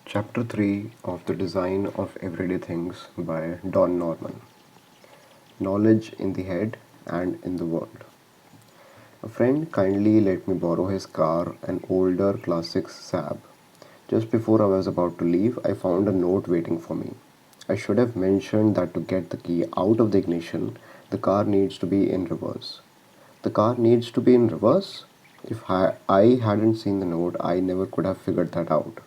Chapter 3 of The Design of Everyday Things by Don Norman. Knowledge in the Head and in the World. A friend kindly let me borrow his car, an older classic Saab. Just before I was about to leave, I found a note waiting for me. I should have mentioned that to get the key out of the ignition, the car needs to be in reverse. The car needs to be in reverse? If I hadn't seen the note, I never could have figured that out.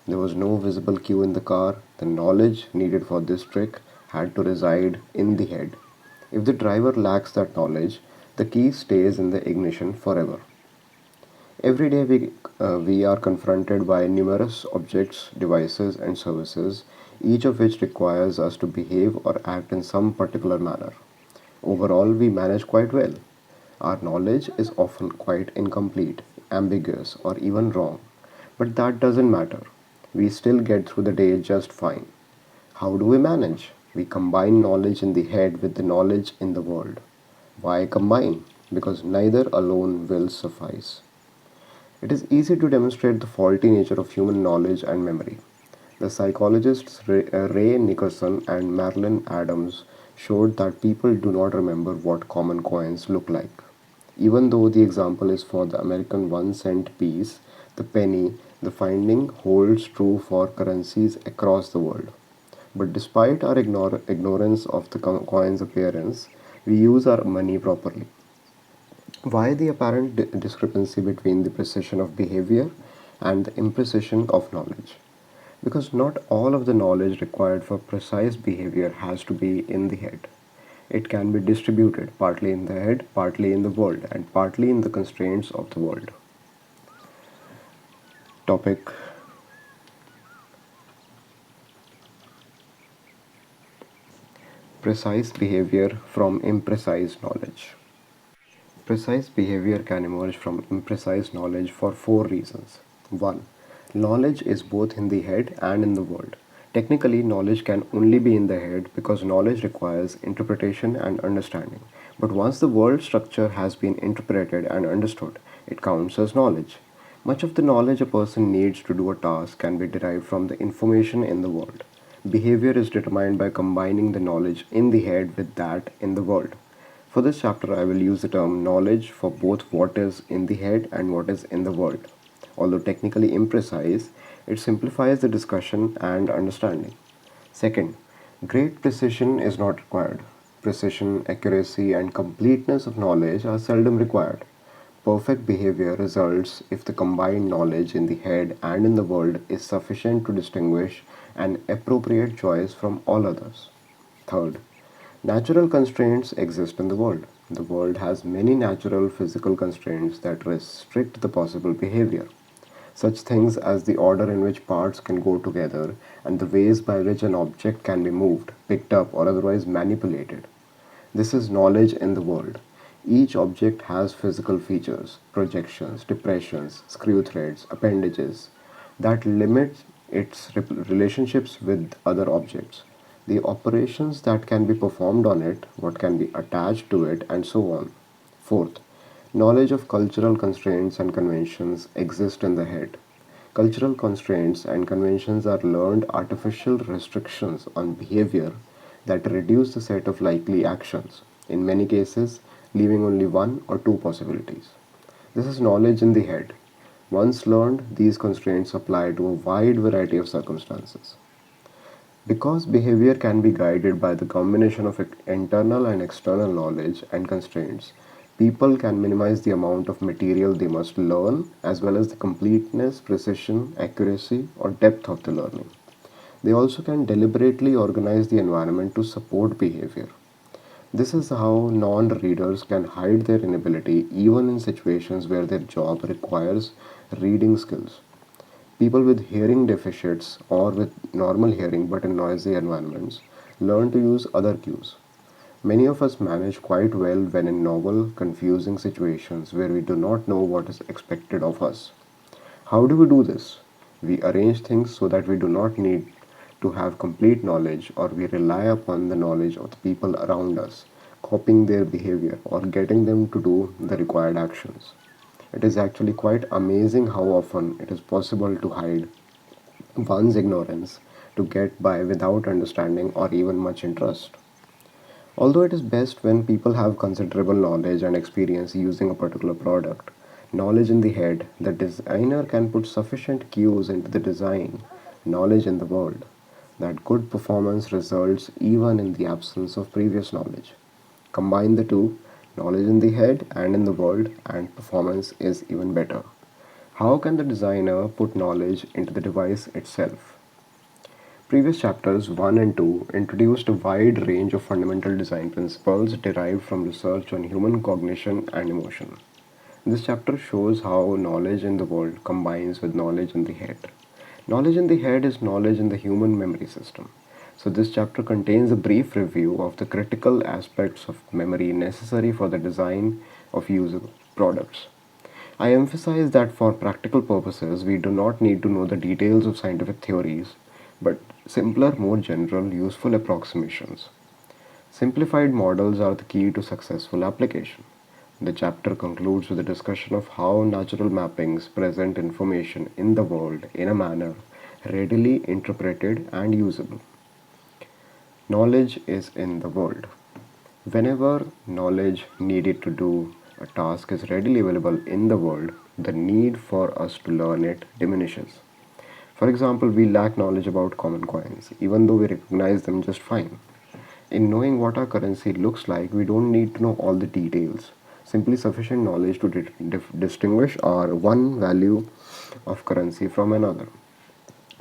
There was no visible cue in the car. The knowledge needed for this trick had to reside in the head. If the driver lacks that knowledge, the key stays in the ignition forever. Every day we are confronted by numerous objects, devices, and services, each of which requires us to behave or act in some particular manner. Overall, we manage quite well. Our knowledge is often quite incomplete, ambiguous, or even wrong. But that doesn't matter. We still get through the day just fine. How do we manage? We combine knowledge in the head with the knowledge in the world. Why combine? Because neither alone will suffice. It is easy to demonstrate the faulty nature of human knowledge and memory. The psychologists Ray Nickerson and Marilyn Adams showed that people do not remember what common coins look like. Even though the example is for the American 1 cent piece, the penny, the finding holds true for currencies across the world. But despite our ignorance of the coin's appearance, we use our money properly. Why the apparent discrepancy between the precision of behavior and the imprecision of knowledge? Because not all of the knowledge required for precise behavior has to be in the head. It can be distributed partly in the head, partly in the world, and partly in the constraints of the world. Topic: Precise behavior from imprecise knowledge. Precise behavior can emerge from imprecise knowledge for four reasons. 1. Knowledge is both in the head and in the world. Technically, knowledge can only be in the head because knowledge requires interpretation and understanding. But once the world structure has been interpreted and understood, it counts as knowledge. Much of the knowledge a person needs to do a task can be derived from the information in the world. Behavior is determined by combining the knowledge in the head with that in the world. For this chapter, I will use the term knowledge for both what is in the head and what is in the world. Although technically imprecise, it simplifies the discussion and understanding. Second, great precision is not required. Precision, accuracy, and completeness of knowledge are seldom required. Perfect behavior results if the combined knowledge in the head and in the world is sufficient to distinguish an appropriate choice from all others. Third, natural constraints exist in the world. The world has many natural physical constraints that restrict the possible behavior. Such things as the order in which parts can go together and the ways by which an object can be moved, picked up, or otherwise manipulated. This is knowledge in the world. Each object has physical features, projections, depressions, screw threads, appendages that limit its relationships with other objects, the operations that can be performed on it, what can be attached to it, and so on. Fourth, knowledge of cultural constraints and conventions exist in the head. Cultural constraints and conventions are learned artificial restrictions on behavior that reduce the set of likely actions, in many cases, leaving only one or two possibilities. This is knowledge in the head. Once learned, these constraints apply to a wide variety of circumstances. Because behavior can be guided by the combination of internal and external knowledge and constraints, people can minimize the amount of material they must learn as well as the completeness, precision, accuracy, or depth of the learning. They also can deliberately organize the environment to support behavior. This is how non readers can hide their inability even in situations where their job requires reading skills. People with hearing deficits or with normal hearing but in noisy environments learn to use other cues. Many of us manage quite well when in novel, confusing situations where we do not know what is expected of us. How do we do this? We arrange things so that we do not need to have complete knowledge, or we rely upon the knowledge of the people around us, copying their behavior or getting them to do the required actions. It is actually quite amazing how often it is possible to hide one's ignorance to get by without understanding or even much interest. Although it is best when people have considerable knowledge and experience using a particular product, knowledge in the head, the designer can put sufficient cues into the design, knowledge in the world, that good performance results even in the absence of previous knowledge. Combine the two, knowledge in the head and in the world, and performance is even better. How can the designer put knowledge into the device itself? Previous chapters 1 and 2 introduced a wide range of fundamental design principles derived from research on human cognition and emotion. This chapter shows how knowledge in the world combines with knowledge in the head. Knowledge in the head is knowledge in the human memory system. So, this chapter contains a brief review of the critical aspects of memory necessary for the design of usable products. I emphasize that for practical purposes, we do not need to know the details of scientific theories, but simpler, more general, useful approximations. Simplified models are the key to successful application. The chapter concludes with a discussion of how natural mappings present information in the world in a manner readily interpreted and usable. Knowledge is in the world. Whenever knowledge needed to do a task is readily available in the world, the need for us to learn it diminishes. For example, we lack knowledge about common coins, even though we recognize them just fine. In knowing what our currency looks like, we don't need to know all the details. Simply sufficient knowledge to distinguish our one value of currency from another.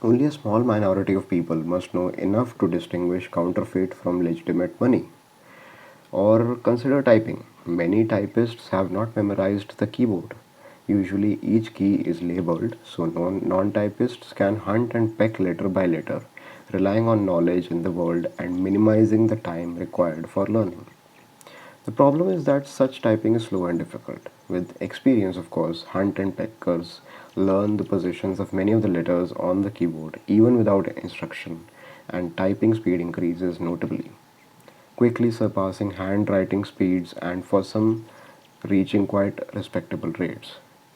Only a small minority of people must know enough to distinguish counterfeit from legitimate money. Or consider typing. Many typists have not memorized the keyboard. Usually each key is labeled so non-typists can hunt and peck letter by letter, relying on knowledge in the world and minimizing the time required for learning. The problem is that such typing is slow and difficult. With experience, of course, hunt and peckers learn the positions of many of the letters on the keyboard even without instruction, and typing speed increases notably, quickly surpassing handwriting speeds and for some reaching quite respectable rates.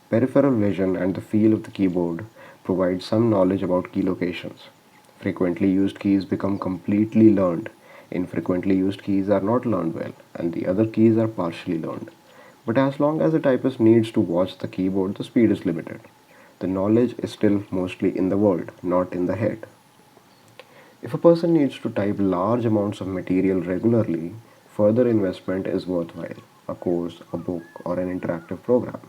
Peripheral vision and the feel of the keyboard provide some knowledge about key locations. Frequently used keys become completely learned. Infrequently used keys are not learned well, and the other keys are partially learned. But as long as the typist needs to watch the keyboard, the speed is limited. The knowledge is still mostly in the world, not in the head. If a person needs to type large amounts of material regularly, further investment is worthwhile: a course, a book, or an interactive program.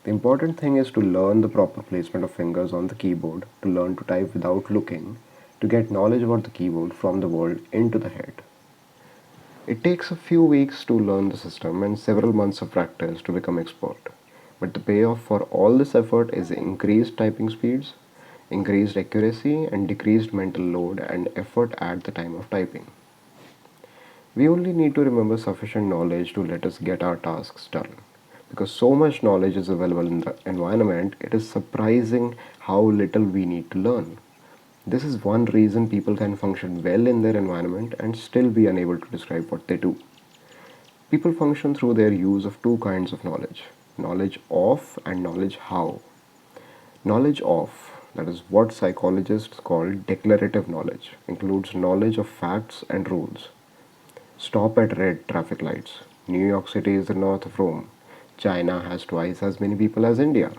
The important thing is to learn the proper placement of fingers on the keyboard, to learn to type without looking, to get knowledge about the keyboard from the world into the head. It takes a few weeks to learn the system and several months of practice to become expert. But the payoff for all this effort is increased typing speeds, increased accuracy, and decreased mental load and effort at the time of typing. We only need to remember sufficient knowledge to let us get our tasks done. Because so much knowledge is available in the environment, it is surprising how little we need to learn. This is one reason people can function well in their environment and still be unable to describe what they do. People function through their use of two kinds of knowledge of and knowledge how. Knowledge of, that is what psychologists call declarative knowledge, includes knowledge of facts and rules. Stop at red traffic lights. New York City is the north of Rome. China has twice as many people as India.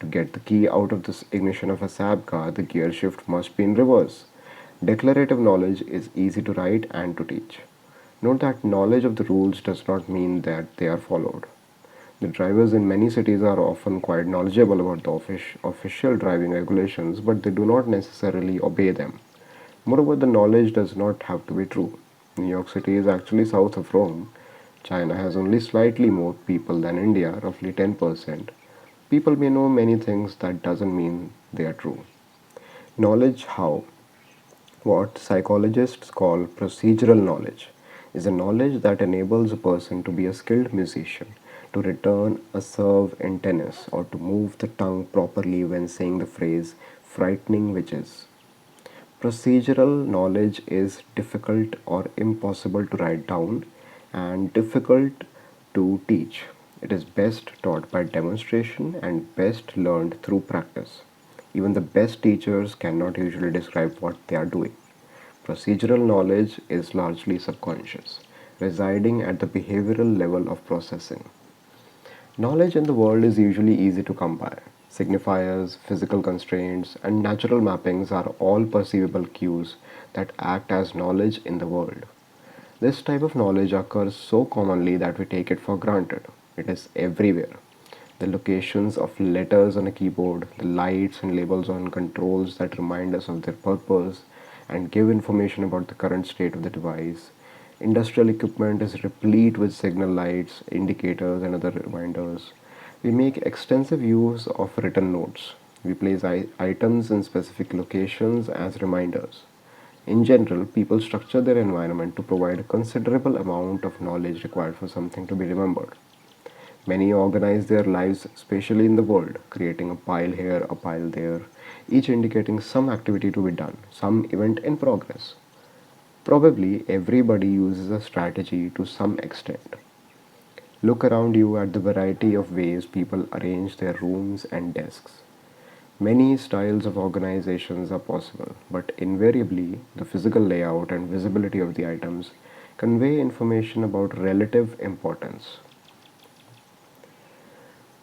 To get the key out of the ignition of a Saab car, the gear shift must be in reverse. Declarative knowledge is easy to write and to teach. Note that knowledge of the rules does not mean that they are followed. The drivers in many cities are often quite knowledgeable about the official driving regulations, but they do not necessarily obey them. Moreover, the knowledge does not have to be true. New York City is actually south of Rome. China has only slightly more people than India, roughly 10%. People may know many things, that doesn't mean they are true. Knowledge how. What psychologists call procedural knowledge is a knowledge that enables a person to be a skilled musician, to return a serve in tennis, or to move the tongue properly when saying the phrase frightening witches. Procedural knowledge is difficult or impossible to write down and difficult to teach. It is best taught by demonstration and best learned through practice. Even the best teachers cannot usually describe what they are doing. Procedural knowledge is largely subconscious, residing at the behavioral level of processing. Knowledge in the world is usually easy to come by. Signifiers, physical constraints, and natural mappings are all perceivable cues that act as knowledge in the world. This type of knowledge occurs so commonly that we take it for granted. It is everywhere. The locations of letters on a keyboard, the lights and labels on controls that remind us of their purpose and give information about the current state of the device. Industrial equipment is replete with signal lights, indicators, and other reminders. We make extensive use of written notes. We place items in specific locations as reminders. In general, people structure their environment to provide a considerable amount of knowledge required for something to be remembered. Many organize their lives spatially in the world, creating a pile here, a pile there, each indicating some activity to be done, some event in progress. Probably everybody uses a strategy to some extent. Look around you at the variety of ways people arrange their rooms and desks. Many styles of organizations are possible, but invariably the physical layout and visibility of the items convey information about relative importance.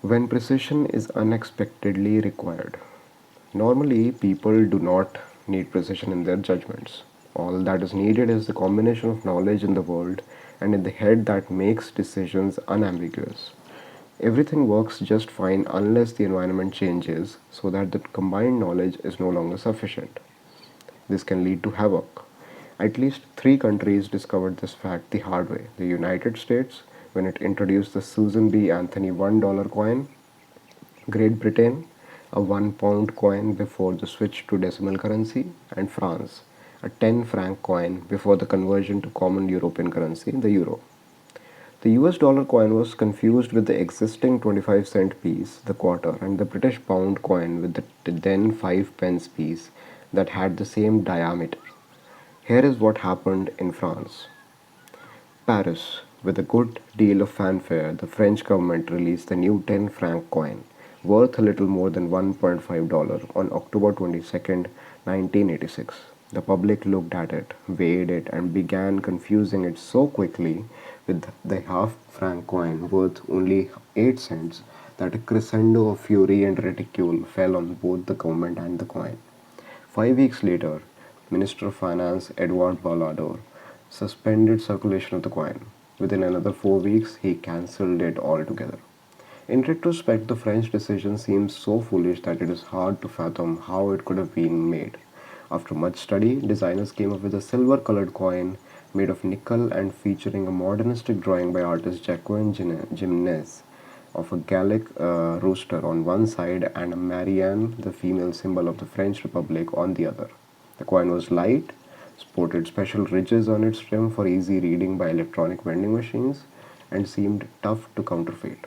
When precision is unexpectedly required. Normally, people do not need precision in their judgments. All that is needed is the combination of knowledge in the world and in the head that makes decisions unambiguous. Everything works just fine unless the environment changes so that the combined knowledge is no longer sufficient. This can lead to havoc. At least three countries discovered this fact the hard way: the United States, when it introduced the Susan B. Anthony $1 coin; Great Britain, a £1 coin before the switch to decimal currency; and France, a 10 franc coin before the conversion to common European currency, the euro. The US dollar coin was confused with the existing 25-cent piece, the quarter, and the British pound coin with the then 5 pence piece that had the same diameter. Here is what happened in France. Paris. With a good deal of fanfare, the French government released the new 10 franc coin, worth a little more than $1.5, on October 22nd, 1986. The public looked at it, weighed it, and began confusing it so quickly with the half franc coin worth only 8 cents that a crescendo of fury and ridicule fell on both the government and the coin. 5 weeks later, Minister of Finance Edouard Balladur suspended circulation of the coin. Within another 4 weeks, he cancelled it altogether. In retrospect, the French decision seems so foolish that it is hard to fathom how it could have been made. After much study, designers came up with a silver colored coin made of nickel and featuring a modernistic drawing by artist Jacquin Gimnez of a Gallic rooster on one side and a Marianne, the female symbol of the French Republic, on the other. The coin was light, sported special ridges on its rim for easy reading by electronic vending machines, and seemed tough to counterfeit.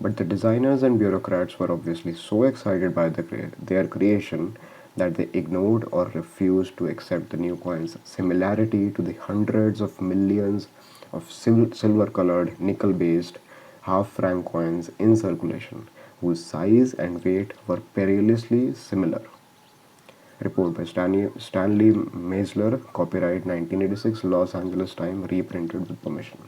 But the designers and bureaucrats were obviously so excited by their creation that they ignored or refused to accept the new coin's similarity to the hundreds of millions of silver colored, nickel based half franc coins in circulation, whose size and weight were perilously similar. Report by Stanley Meisler, copyright 1986, Los Angeles Times, reprinted with permission.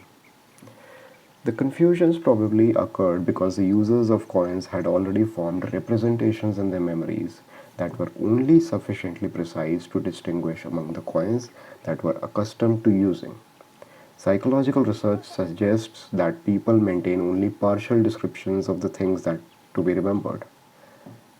The confusions probably occurred because the users of coins had already formed representations in their memories that were only sufficiently precise to distinguish among the coins that were accustomed to using. Psychological research suggests that people maintain only partial descriptions of the things that to be remembered.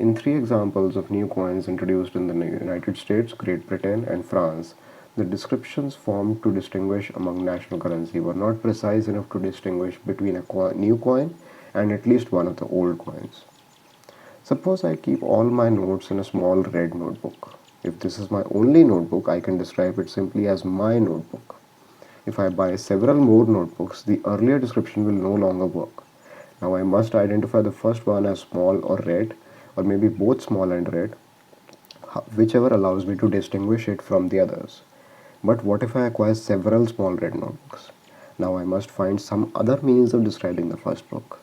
In three examples of new coins introduced in the United States, Great Britain, and France, the descriptions formed to distinguish among national currency were not precise enough to distinguish between a new coin and at least one of the old coins. Suppose I keep all my notes in a small red notebook. If this is my only notebook, I can describe it simply as my notebook. If I buy several more notebooks, the earlier description will no longer work. Now I must identify the first one as small or red, or maybe both small and red, whichever allows me to distinguish it from the others. But what if I acquire several small red notebooks? Now I must find some other means of describing the first book.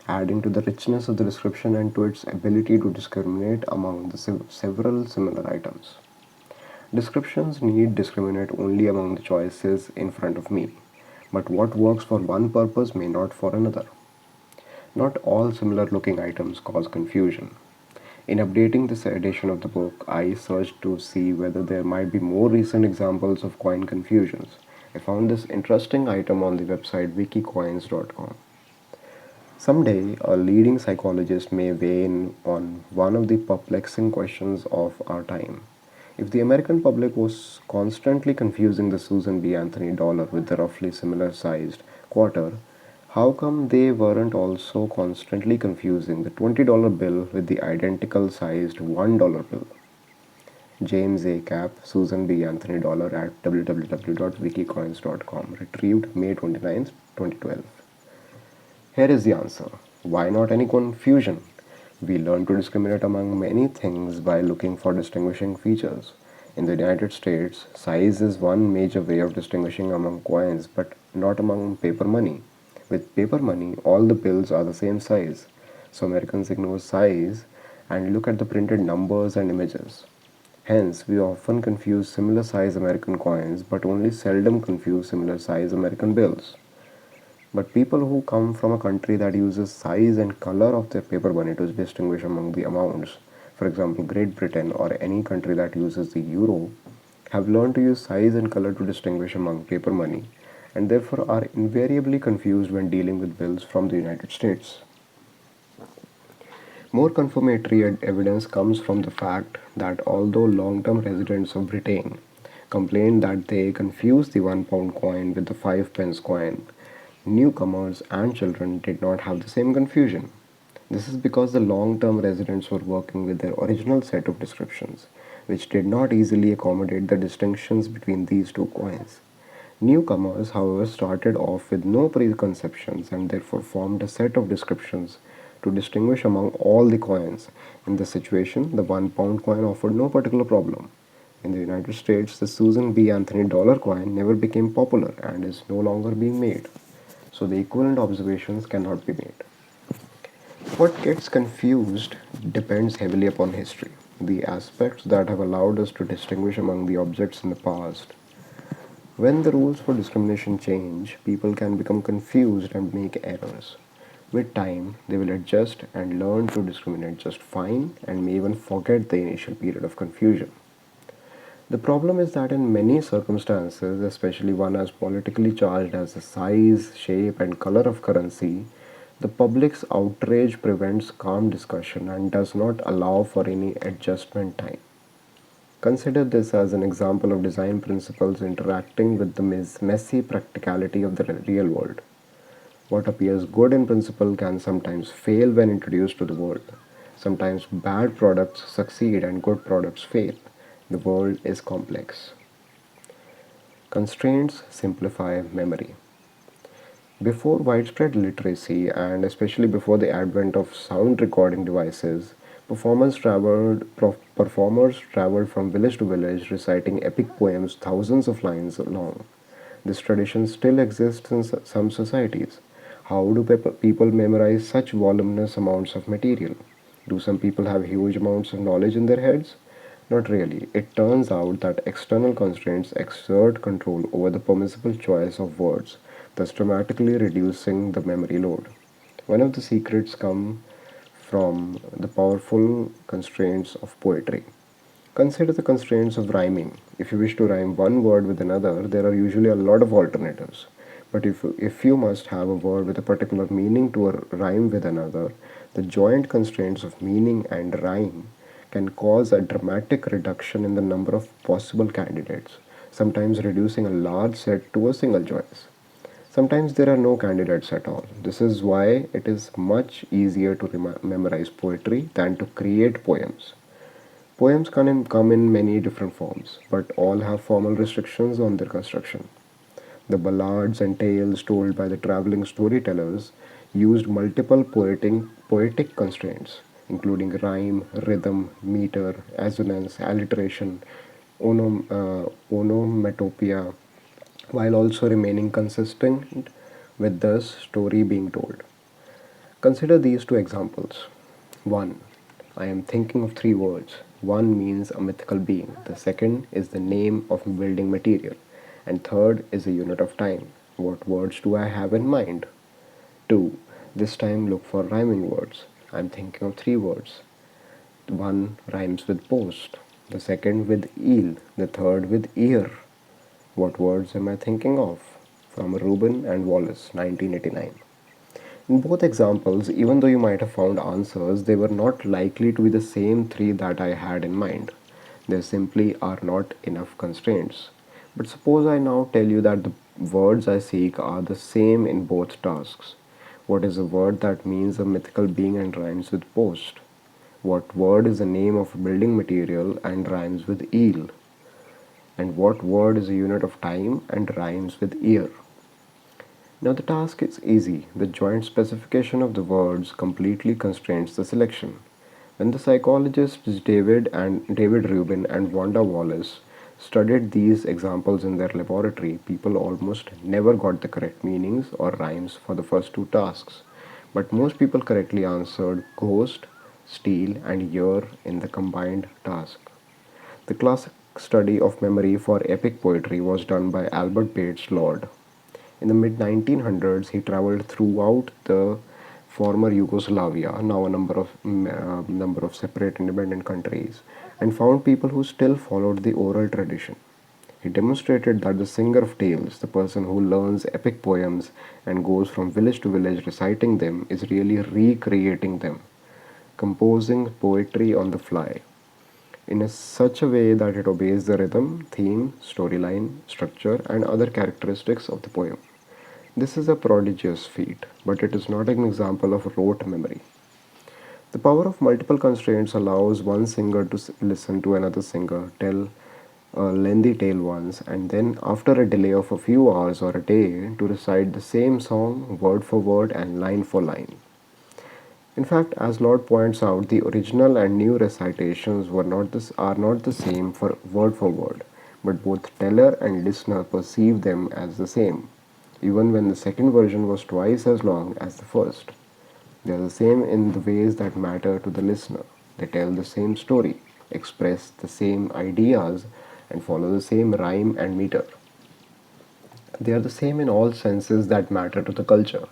adding to the richness of the description and to its ability to discriminate among the several similar items. Descriptions need discriminate only among the choices in front of me, but what works for one purpose may not for another. Not all similar looking items cause confusion. In updating this edition of the book, I searched to see whether there might be more recent examples of coin confusions. I found this interesting item on the website wikicoins.com. Someday, a leading psychologist may weigh in on one of the perplexing questions of our time. If the American public was constantly confusing the Susan B. Anthony dollar with the roughly similar sized quarter, how come they weren't also constantly confusing the $20 bill with the identical sized $1 bill? James A. Cap, Susan B. Anthony dollar at www.wikicoins.com, retrieved May 29, 2012. Here is the answer. Why not any confusion? We learn to discriminate among many things by looking for distinguishing features. In the United States, size is one major way of distinguishing among coins, but not among paper money. With paper money, all the bills are the same size, so Americans ignore size and look at the printed numbers and images. Hence, we often confuse similar size American coins, but only seldom confuse similar size American bills. But people who come from a country that uses size and color of their paper money to distinguish among the amounts, for example, Great Britain or any country that uses the euro, have learned to use size and color to distinguish among paper money, and therefore are invariably confused when dealing with bills from the United States. More confirmatory evidence comes from the fact that although long-term residents of Britain complained that they confused the £1 coin with the 5 pence coin, newcomers and children did not have the same confusion. This is because the long-term residents were working with their original set of descriptions, which did not easily accommodate the distinctions between these two coins. Newcomers, however, started off with no preconceptions and therefore formed a set of descriptions to distinguish among all the coins. In this situation, the £1 coin offered no particular problem. In the United States, the Susan B. Anthony dollar coin never became popular and is no longer being made, so the equivalent observations cannot be made. What gets confused depends heavily upon history, the aspects that have allowed us to distinguish among the objects in the past. When the rules for discrimination change, people can become confused and make errors. With time, they will adjust and learn to discriminate just fine and may even forget the initial period of confusion. The problem is that in many circumstances, especially one as politically charged as the size, shape, and color of currency, the public's outrage prevents calm discussion and does not allow for any adjustment time. Consider this as an example of design principles interacting with the messy practicality of the real world. What appears good in principle can sometimes fail when introduced to the world. Sometimes bad products succeed and good products fail. The world is complex. Constraints simplify memory. Before widespread literacy, and especially before the advent of sound recording devices, performers traveled from village to village reciting epic poems thousands of lines long. This tradition still exists in some societies. How do people memorize such voluminous amounts of material? Do some people have huge amounts of knowledge in their heads? Not really. It turns out that external constraints exert control over the permissible choice of words, thus dramatically reducing the memory load. One of the secrets come from the powerful constraints of poetry. Consider the constraints of rhyming. If you wish to rhyme one word with another, there are usually a lot of alternatives. But if you must have a word with a particular meaning to rhyme with another, the joint constraints of meaning and rhyme can cause a dramatic reduction in the number of possible candidates, sometimes reducing a large set to a single choice. Sometimes there are no candidates at all. This is why it is much easier to memorize poetry than to create poems. Poems can come in many different forms, but all have formal restrictions on their construction. The ballads and tales told by the traveling storytellers used multiple poetic constraints, including rhyme, rhythm, meter, assonance, alliteration, onomatopoeia, while also remaining consistent with the story being told. Consider these two examples. 1. I am thinking of three words. One means a mythical being, the second is the name of building material, and third is a unit of time. What words do I have in mind? 2. This time look for rhyming words. I am thinking of three words. One rhymes with post, the second with eel, the third with ear. What words am I thinking of? From Rubin and Wallace, 1989. In both examples, even though you might have found answers, they were not likely to be the same three that I had in mind. There simply are not enough constraints. But suppose I now tell you that the words I seek are the same in both tasks. What is a word that means a mythical being and rhymes with post? What word is the name of a building material and rhymes with eel? And what word is a unit of time and rhymes with year? Now the task is easy. The joint specification of the words completely constrains the selection. When the psychologists David Rubin and Wanda Wallace studied these examples in their laboratory, people almost never got the correct meanings or rhymes for the first two tasks. But most people correctly answered ghost, steal, and year in the combined task. The classic study of memory for epic poetry was done by Albert Bates Lord. In the mid 1900s, he traveled throughout the former Yugoslavia, now a number of separate independent countries, and found people who still followed the oral tradition. He demonstrated that the singer of tales, the person who learns epic poems and goes from village to village reciting them, is really recreating them, composing poetry on the fly in such a way that it obeys the rhythm, theme, storyline, structure, and other characteristics of the poem. This is a prodigious feat, but it is not an example of rote memory. The power of multiple constraints allows one singer to listen to another singer tell a lengthy tale once, and then, after a delay of a few hours or a day, to recite the same song word for word and line for line. In fact, as Lord points out, the original and new recitations are not the same for word, but both teller and listener perceive them as the same, even when the second version was twice as long as the first. They are the same in the ways that matter to the listener. They tell the same story, express the same ideas, and follow the same rhyme and meter. They are the same in all senses that matter to the culture.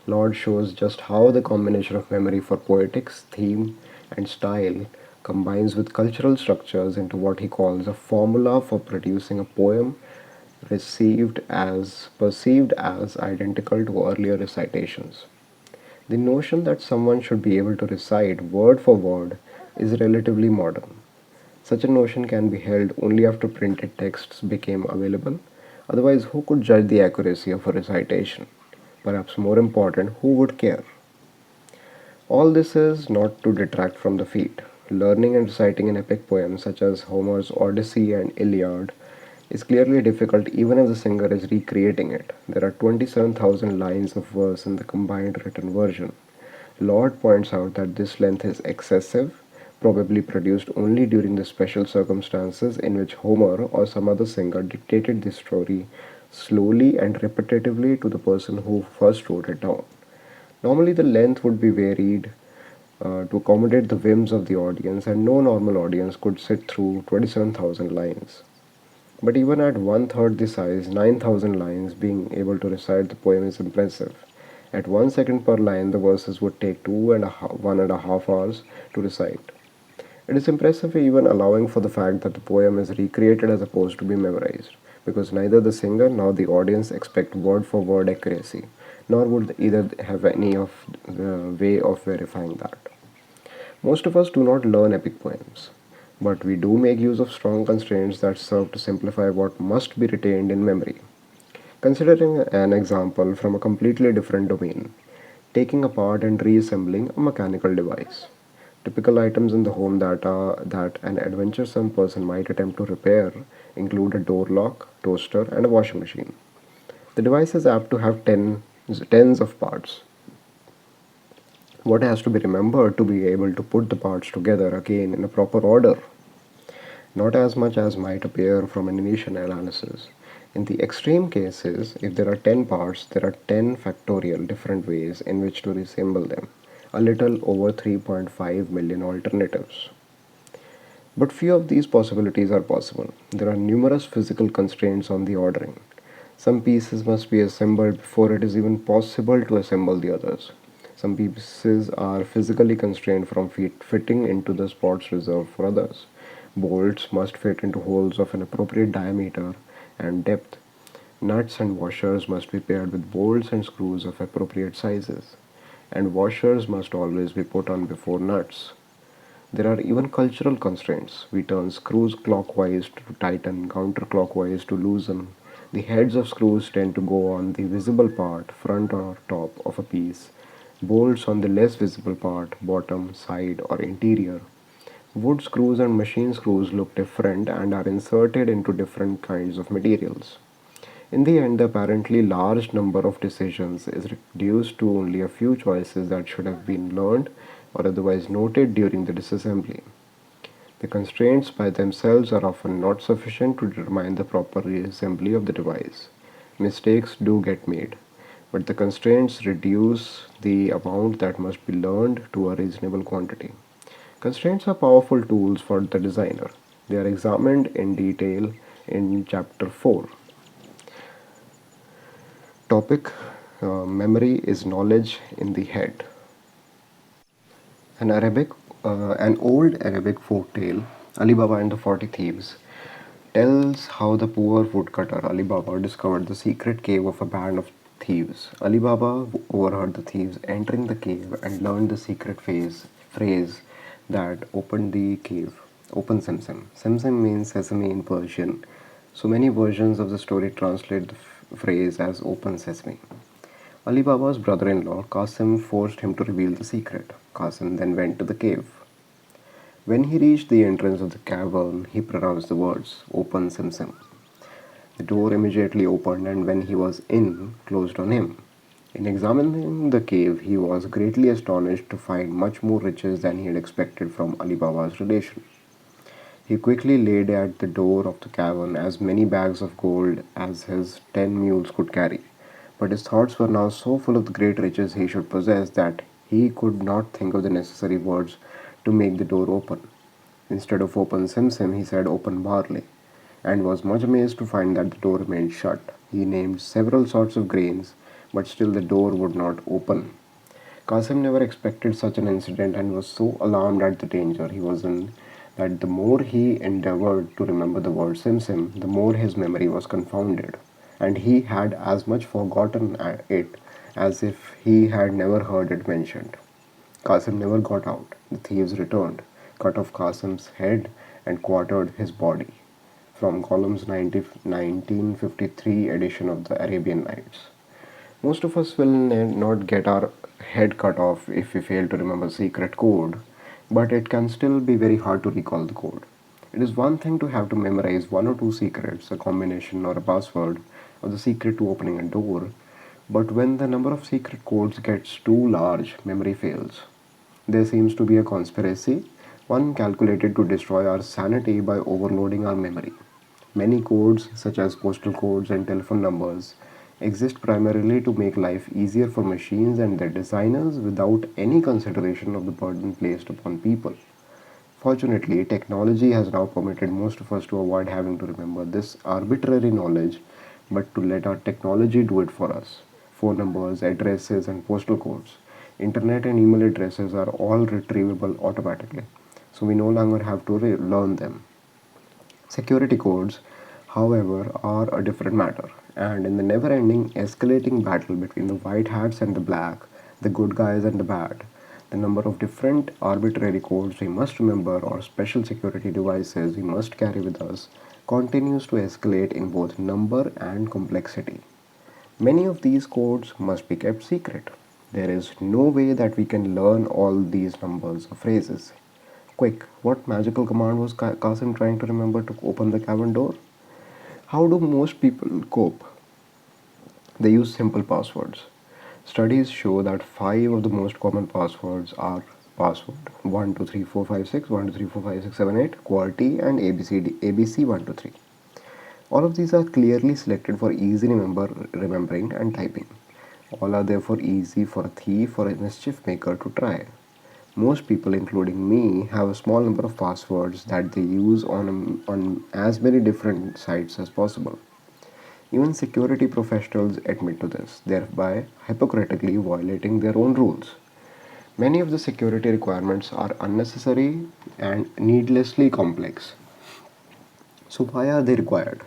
Lord shows just how the combination of memory for poetics, theme, and style combines with cultural structures into what he calls a formula for producing a poem perceived as identical to earlier recitations. The notion that someone should be able to recite word for word is relatively modern. Such a notion can be held only after printed texts became available. Otherwise, who could judge the accuracy of a recitation? Perhaps more important, who would care? All this is not to detract from the feat. Learning and reciting an epic poem such as Homer's Odyssey and Iliad is clearly difficult even if the singer is recreating it. There are 27,000 lines of verse in the combined written version. Lord points out that this length is excessive, probably produced only during the special circumstances in which Homer or some other singer dictated the story slowly and repetitively to the person who first wrote it down. Normally, the length would be varied to accommodate the whims of the audience, and no normal audience could sit through 27,000 lines. But even at one third the size, 9,000 lines, being able to recite the poem is impressive. At 1 second per line, the verses would take 1.5 hours to recite. It is impressive even allowing for the fact that the poem is recreated as opposed to be memorized, because neither the singer nor the audience expect word for word accuracy, nor would either have any of the way of verifying that. Most of us do not learn epic poems, but we do make use of strong constraints that serve to simplify what must be retained in memory. Considering an example from a completely different domain, taking apart and reassembling a mechanical device. Typical items in the home that an adventuresome person might attempt to repair include a door lock, toaster, and a washing machine. The device is apt to have tens of parts. What has to be remembered to be able to put the parts together again in a proper order? Not as much as might appear from an initial analysis. In the extreme cases, if there are 10 parts, there are 10 factorial different ways in which to reassemble them, a little over 3.5 million alternatives. But few of these possibilities are possible. There are numerous physical constraints on the ordering. Some pieces must be assembled before it is even possible to assemble the others. Some pieces are physically constrained from fitting into the spots reserved for others. Bolts must fit into holes of an appropriate diameter and depth. Nuts and washers must be paired with bolts and screws of appropriate sizes. And washers must always be put on before nuts. There are even cultural constraints. We turn screws clockwise to tighten, counterclockwise to loosen. The heads of screws tend to go on the visible part, front or top of a piece. Bolts on the less visible part, bottom, side, or interior. Wood screws and machine screws look different and are inserted into different kinds of materials. In the end, the apparently large number of decisions is reduced to only a few choices that should have been learned or otherwise noted during the disassembly. The constraints by themselves are often not sufficient to determine the proper reassembly of the device. Mistakes do get made, but the constraints reduce the amount that must be learned to a reasonable quantity. Constraints are powerful tools for the designer. They are examined in detail in Chapter 4. Topic: Memory is knowledge in the head. An Arabic, an old Arabic folk tale, Ali Baba and the 40 Thieves, tells how the poor woodcutter Ali Baba discovered the secret cave of a band of thieves. Ali Baba overheard the thieves entering the cave and learned the secret phrase that opened the cave. Open Simsim. Simsim means sesame in Persian. So many versions of the story translate the phrase as open sesame. Ali Baba's brother-in-law Qasim forced him to reveal the secret. Qasim then went to the cave. When he reached the entrance of the cavern, he pronounced the words, Open Simsim. The door immediately opened and when he was in, closed on him. In examining the cave, he was greatly astonished to find much more riches than he had expected from Ali Baba's relation. He quickly laid at the door of the cavern as many bags of gold as his 10 mules could carry. But his thoughts were now so full of the great riches he should possess that he could not think of the necessary words to make the door open. Instead of open Simsim, he said open barley, and was much amazed to find that the door remained shut. He named several sorts of grains, but still the door would not open. Qasim never expected such an incident and was so alarmed at the danger he was in that the more he endeavored to remember the word Simsim, the more his memory was confounded, and he had as much forgotten it as if he had never heard it mentioned. Qasim never got out. The thieves returned, cut off Qasim's head, and quartered his body. From Column's 1953 edition of the Arabian Nights. Most of us will not get our head cut off if we fail to remember secret code, but it can still be very hard to recall the code. It is one thing to have to memorize one or two secrets, a combination or a password, or the secret to opening a door, but when the number of secret codes gets too large, memory fails. There seems to be a conspiracy, one calculated to destroy our sanity by overloading our memory. Many codes, such as postal codes and telephone numbers, exist primarily to make life easier for machines and their designers without any consideration of the burden placed upon people. Fortunately, technology has now permitted most of us to avoid having to remember this arbitrary knowledge, but to let our technology do it for us. Phone numbers, addresses, and postal codes, internet and email addresses are all retrievable automatically, so we no longer have to learn them. Security codes, however, are a different matter, and in the never ending escalating battle between the white hats and the black, the good guys and the bad, the number of different arbitrary codes we must remember or special security devices we must carry with us continues to escalate in both number and complexity. Many of these codes must be kept secret. There is no way that we can learn all these numbers or phrases. Quick, what magical command was Qasim trying to remember to open the cavern door? How do most people cope? They use simple passwords. Studies show that 5 of the most common passwords are password 1234561234567 QWERTY, and ABCD ABC 123. All of these are clearly selected for easy remembering and typing. All are therefore easy for a thief or a mischief maker to try. Most people, including me, have a small number of passwords that they use on as many different sites as possible. Even security professionals admit to this, thereby hypocritically violating their own rules. Many of the security requirements are unnecessary and needlessly complex. So, why are they required?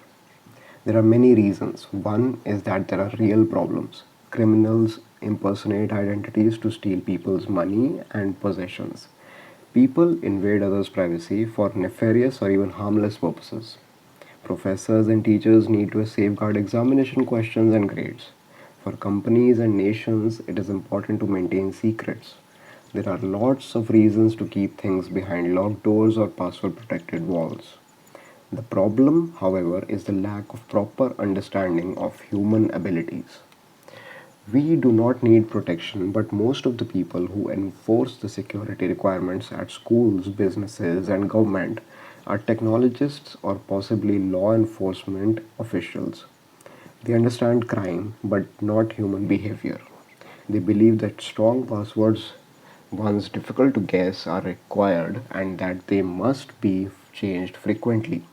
There are many reasons. One is that there are real problems. Criminals impersonate identities to steal people's money and possessions. People invade others' privacy for nefarious or even harmless purposes. Professors and teachers need to safeguard examination questions and grades. For companies and nations, it is important to maintain secrets. There are lots of reasons to keep things behind locked doors or password protected walls. The problem, however, is the lack of proper understanding of human abilities. We do not need protection, but most of the people who enforce the security requirements at schools, businesses, and government are technologists or possibly law enforcement officials. They understand crime, but not human behavior. They believe that strong passwords, ones difficult to guess, are required and that they must be changed frequently.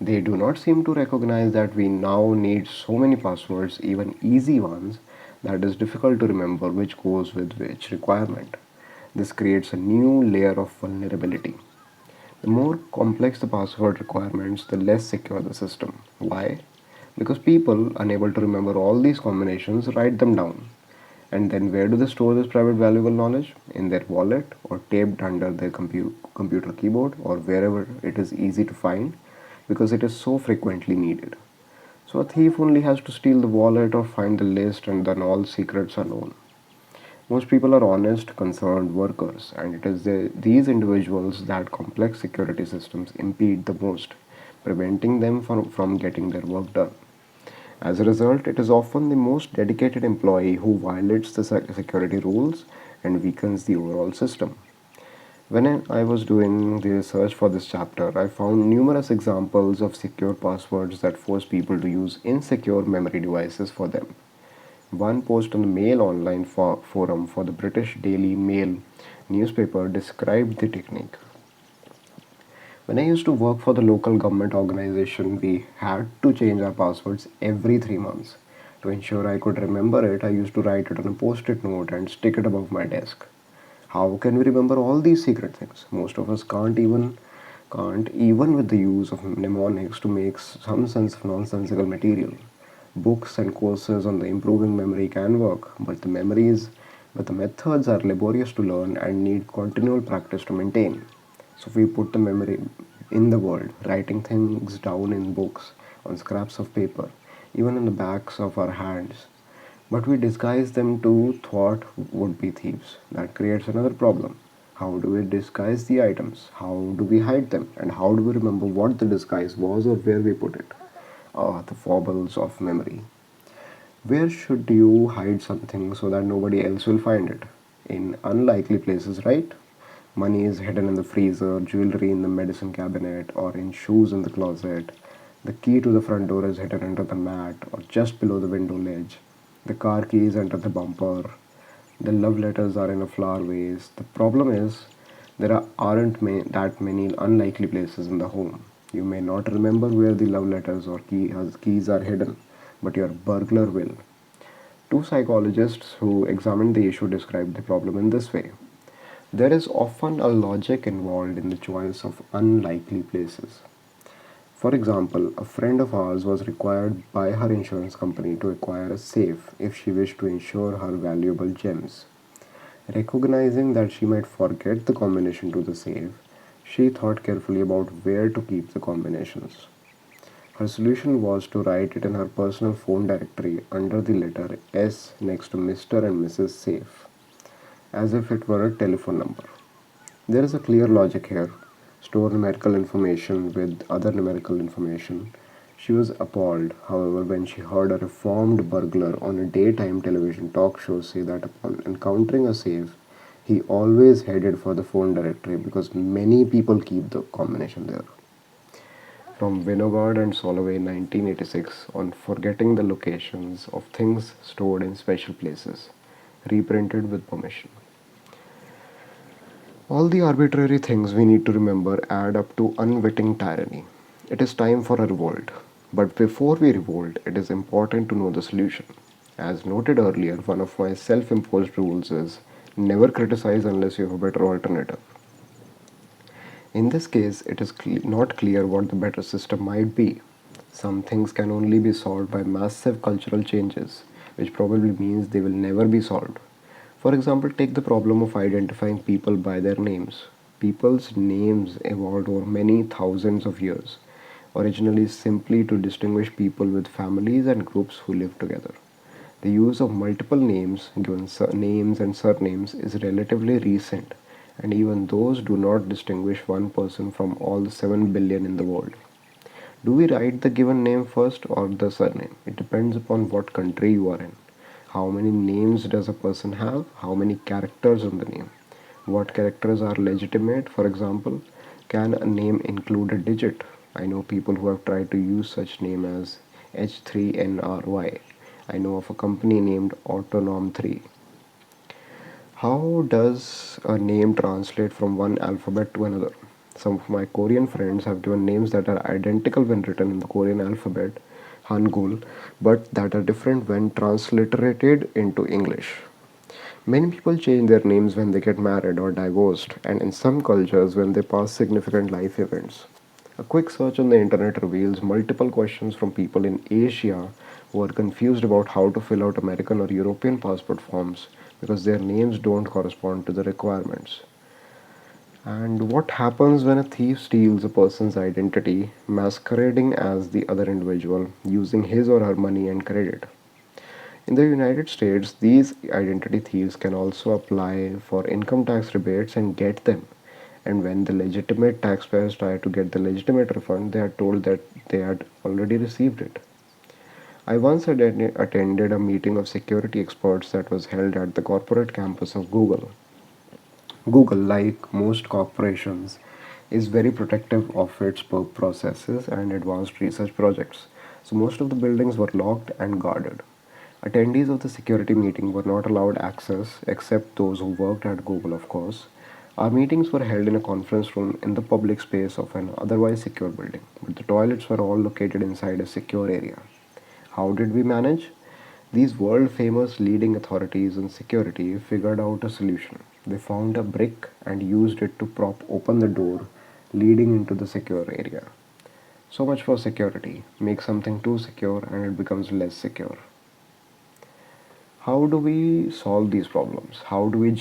They do not seem to recognize that we now need so many passwords, even easy ones, that it is difficult to remember which goes with which requirement. This creates a new layer of vulnerability. The more complex the password requirements, the less secure the system. Why? Because people, unable to remember all these combinations, write them down. And then where do they store this private valuable knowledge? In their wallet or taped under their computer keyboard or wherever it is easy to find because it is so frequently needed. So a thief only has to steal the wallet or find the list and then all secrets are known. Most people are honest, concerned workers, and it is these individuals that complex security systems impede the most, preventing them from getting their work done. As a result, it is often the most dedicated employee who violates the security rules and weakens the overall system. When I was doing the research for this chapter, I found numerous examples of secure passwords that force people to use insecure memory devices for them. One post on the Mail Online forum for the British Daily Mail newspaper described the technique. When I used to work for the local government organization, we had to change our passwords every 3 months. To ensure I could remember it, I used to write it on a post it note and stick it above my desk. How can we remember all these secret things? Most of us can't even with the use of mnemonics to make some sense of nonsensical material. Books and courses on the improving memory can work, but the methods are laborious to learn and need continual practice to maintain. So we put the memory in the world, writing things down in books, on scraps of paper, even in the backs of our hands. But we disguise them to thought would be thieves. That creates another problem. How do we disguise the items? How do we hide them? And how do we remember what the disguise was or where we put it? The foibles of memory. Where should you hide something so that nobody else will find it? In unlikely places, right? Money is hidden in the freezer, jewelry in the medicine cabinet, or in shoes in the closet. The key to the front door is hidden under the mat or just below the window ledge. The car keys under the bumper. The love letters are in a flower vase. The problem is, there aren't that many unlikely places in the home. You may not remember where the love letters or keys are hidden, but your burglar will. Two psychologists who examined the issue described the problem in this way. There is often a logic involved in the choice of unlikely places. For example, a friend of ours was required by her insurance company to acquire a safe if she wished to insure her valuable gems. Recognizing that she might forget the combination to the safe, she thought carefully about where to keep the combinations. Her solution was to write it in her personal phone directory under the letter S next to Mr. and Mrs. Safe, as if it were a telephone number. There is a clear logic here. Store numerical information with other numerical information. She was appalled, however, when she heard a reformed burglar on a daytime television talk show say that upon encountering a safe, he always headed for the phone directory because many people keep the combination there. from Winograd and Soloway in 1986 on forgetting the locations of things stored in special places, reprinted with permission. All the arbitrary things we need to remember add up to unwitting tyranny. It is time for a revolt. But before we revolt, it is important to know the solution. As noted earlier, one of my self imposed rules is never criticize unless you have a better alternative. In this case, it is not clear what the better system might be. Some things can only be solved by massive cultural changes, which probably means they will never be solved. For example, take the problem of identifying people by their names. People's names evolved over many thousands of years, originally simply to distinguish people with families and groups who live together. The use of multiple names, given names and surnames, is relatively recent, and even those do not distinguish one person from all the 7 billion in the world. Do we write the given name first or the surname? It depends upon what country you are in. How many names does a person have? How many characters in the name? What characters are legitimate? For example, can a name include a digit? I know people who have tried to use such name as H3NRY. I know of a company named Autonom3. How does a name translate from one alphabet to another? Some of my Korean friends have given names that are identical when written in the Korean alphabet, Hangul, but that are different when transliterated into English. Many people change their names when they get married or divorced, and in some cultures when they pass significant life events. A quick search on the internet reveals multiple questions from people in Asia who are confused about how to fill out American or European passport forms because their names don't correspond to the requirements. And what happens when a thief steals a person's identity, masquerading as the other individual, using his or her money and credit? In the United States, these identity thieves can also apply for income tax rebates and get them. And when the legitimate taxpayers try to get the legitimate refund, they are told that they had already received it. I once attended a meeting of security experts that was held at the corporate campus of Google. Google, like most corporations, is very protective of its processes and advanced research projects. So most of the buildings were locked and guarded. Attendees of the security meeting were not allowed access except those who worked at Google, of course. Our meetings were held in a conference room in the public space of an otherwise secure building, but the toilets were all located inside a secure area. How did we manage? These world famous leading authorities in security figured out a solution. They found a brick and used it to prop open the door leading into the secure area. So much for security. Make something too secure and it becomes less secure. How do we solve these problems? How do we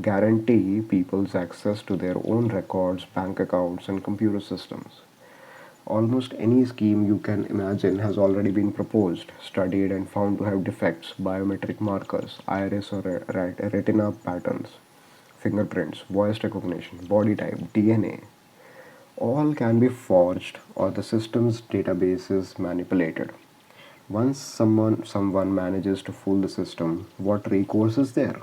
guarantee people's access to their own records, bank accounts, and computer systems? Almost any scheme you can imagine has already been proposed, studied, and found to have defects: biometric markers, iris or retina patterns, fingerprints, voice recognition, body type, DNA. All can be forged or the system's databases manipulated. Once someone manages to fool the system, what recourse is there?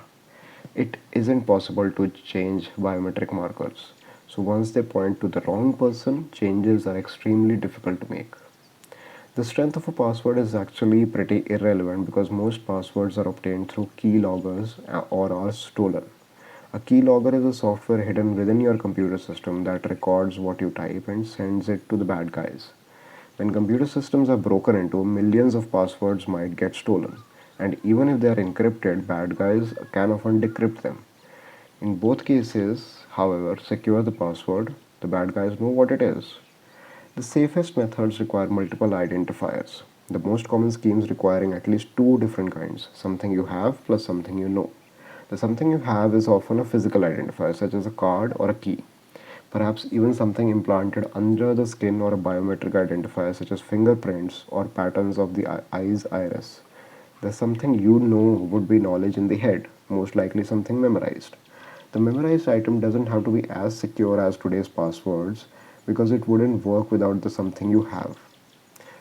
It isn't possible to change biometric markers. So once they point to the wrong person, changes are extremely difficult to make. The strength of a password is actually pretty irrelevant because most passwords are obtained through keyloggers or are stolen. A keylogger is a software hidden within your computer system that records what you type and sends it to the bad guys. When computer systems are broken into, millions of passwords might get stolen, and even if they are encrypted, bad guys can often decrypt them. In both cases, however, secure the password, the bad guys know what it is. The safest methods require multiple identifiers. The most common schemes requiring at least two different kinds: something you have plus something you know. The something you have is often a physical identifier, such as a card or a key. Perhaps even something implanted under the skin or a biometric identifier such as fingerprints or patterns of the eye's iris. The something you know would be knowledge in the head, most likely something memorized. The memorized item doesn't have to be as secure as today's passwords because it wouldn't work without the something you have.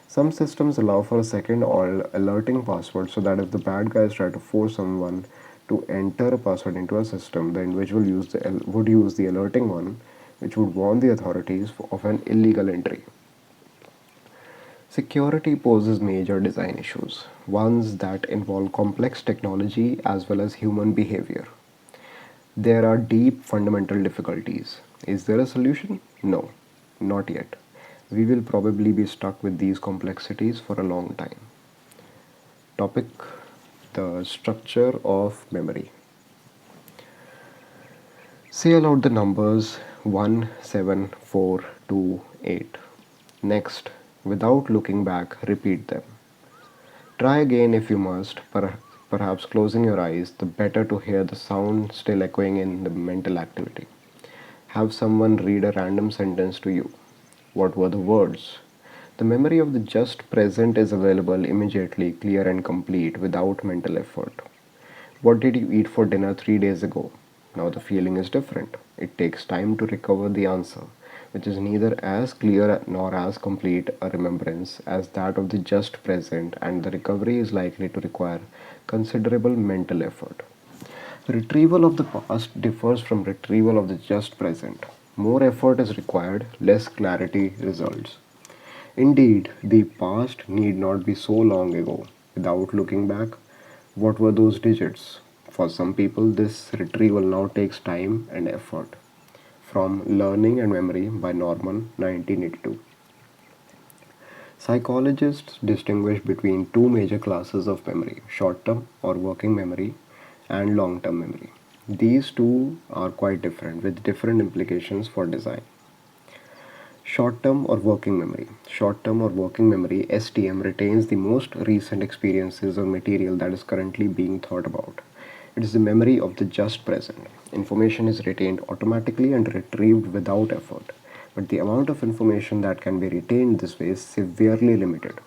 Some systems allow for a second or alerting password so that if the bad guys try to force someone to enter a password into a system, the individual would use the alerting one, which would warn the authorities of an illegal entry. Security poses major design issues, ones that involve complex technology as well as human behavior. There are deep fundamental difficulties. Is there a solution? No, not yet. We will probably be stuck with these complexities for a long time. Topic: the structure of memory. Say aloud the numbers 1, 7, 4, 2, 8. Next, without looking back, repeat them. Try again if you must, perhaps closing your eyes, the better to hear the sound still echoing in the mental activity. Have someone read a random sentence to you. What were the words? The memory of the just present is available immediately, clear and complete, without mental effort. What did you eat for dinner 3 days ago? Now the feeling is different. It takes time to recover the answer, which is neither as clear nor as complete a remembrance as that of the just present, and the recovery is likely to require considerable mental effort. Retrieval of the past differs from retrieval of the just present. More effort is required, less clarity results. Indeed, the past need not be so long ago. Without looking back, what were those digits? For some people, this retrieval now takes time and effort. From Learning and Memory by Norman, 1982. Psychologists distinguish between two major classes of memory: short term or working memory and long term memory. These two are quite different with different implications for design. Short term or working memory. Short term or working memory (STM) retains the most recent experiences or material that is currently being thought about. It is the memory of the just present. Information is retained automatically and retrieved without effort, but the amount of information that can be retained this way is severely limited.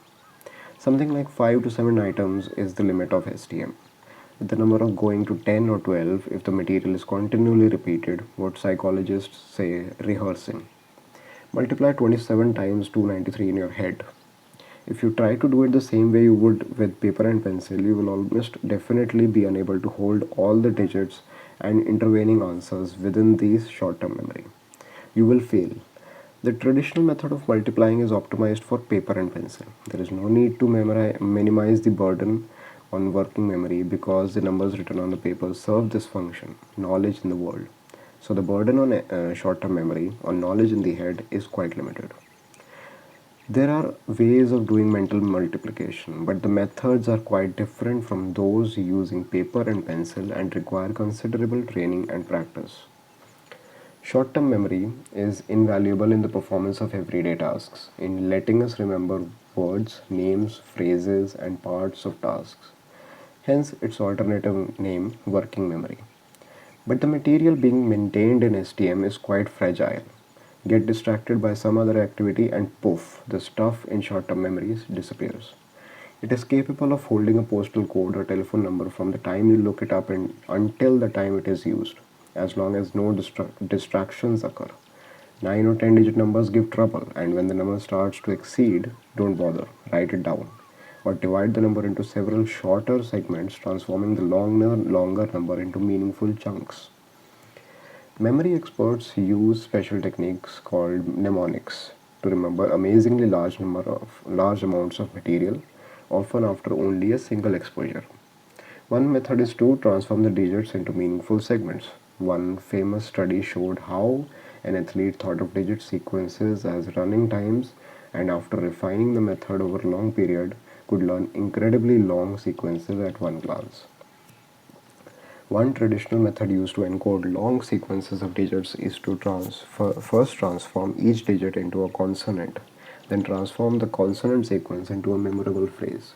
Something like 5 to 7 items is the limit of STM, with the number of going to 10 or 12 if the material is continually repeated, what psychologists say rehearsing. Multiply 27 times 293 in your head. If you try to do it the same way you would with paper and pencil, you will almost definitely be unable to hold all the digits and intervening answers within these short-term memory. You will fail. The traditional method of multiplying is optimized for paper and pencil. There is no need to minimize the burden on working memory because the numbers written on the paper serve this function, knowledge in the world. So the burden on short-term memory, on knowledge in the head, is quite limited. There are ways of doing mental multiplication, but the methods are quite different from those using paper and pencil and require considerable training and practice. Short-term memory is invaluable in the performance of everyday tasks, in letting us remember words, names, phrases, and parts of tasks. Hence its alternative name, working memory. But the material being maintained in STM is quite fragile. Get distracted by some other activity and poof, the stuff in short-term memories disappears. It is capable of holding a postal code or telephone number from the time you look it up and until the time it is used, as long as no distractions occur. 9 or 10 digit numbers give trouble, and when the number starts to exceed, don't bother, write it down. Or divide the number into several shorter segments, transforming the longer number into meaningful chunks. Memory experts use special techniques called mnemonics to remember amazingly large amounts of material, often after only a single exposure. One method is to transform the digits into meaningful segments. One famous study showed how an athlete thought of digit sequences as running times, and after refining the method over a long period, could learn incredibly long sequences at one glance. One traditional method used to encode long sequences of digits is to first transform each digit into a consonant, then transform the consonant sequence into a memorable phrase.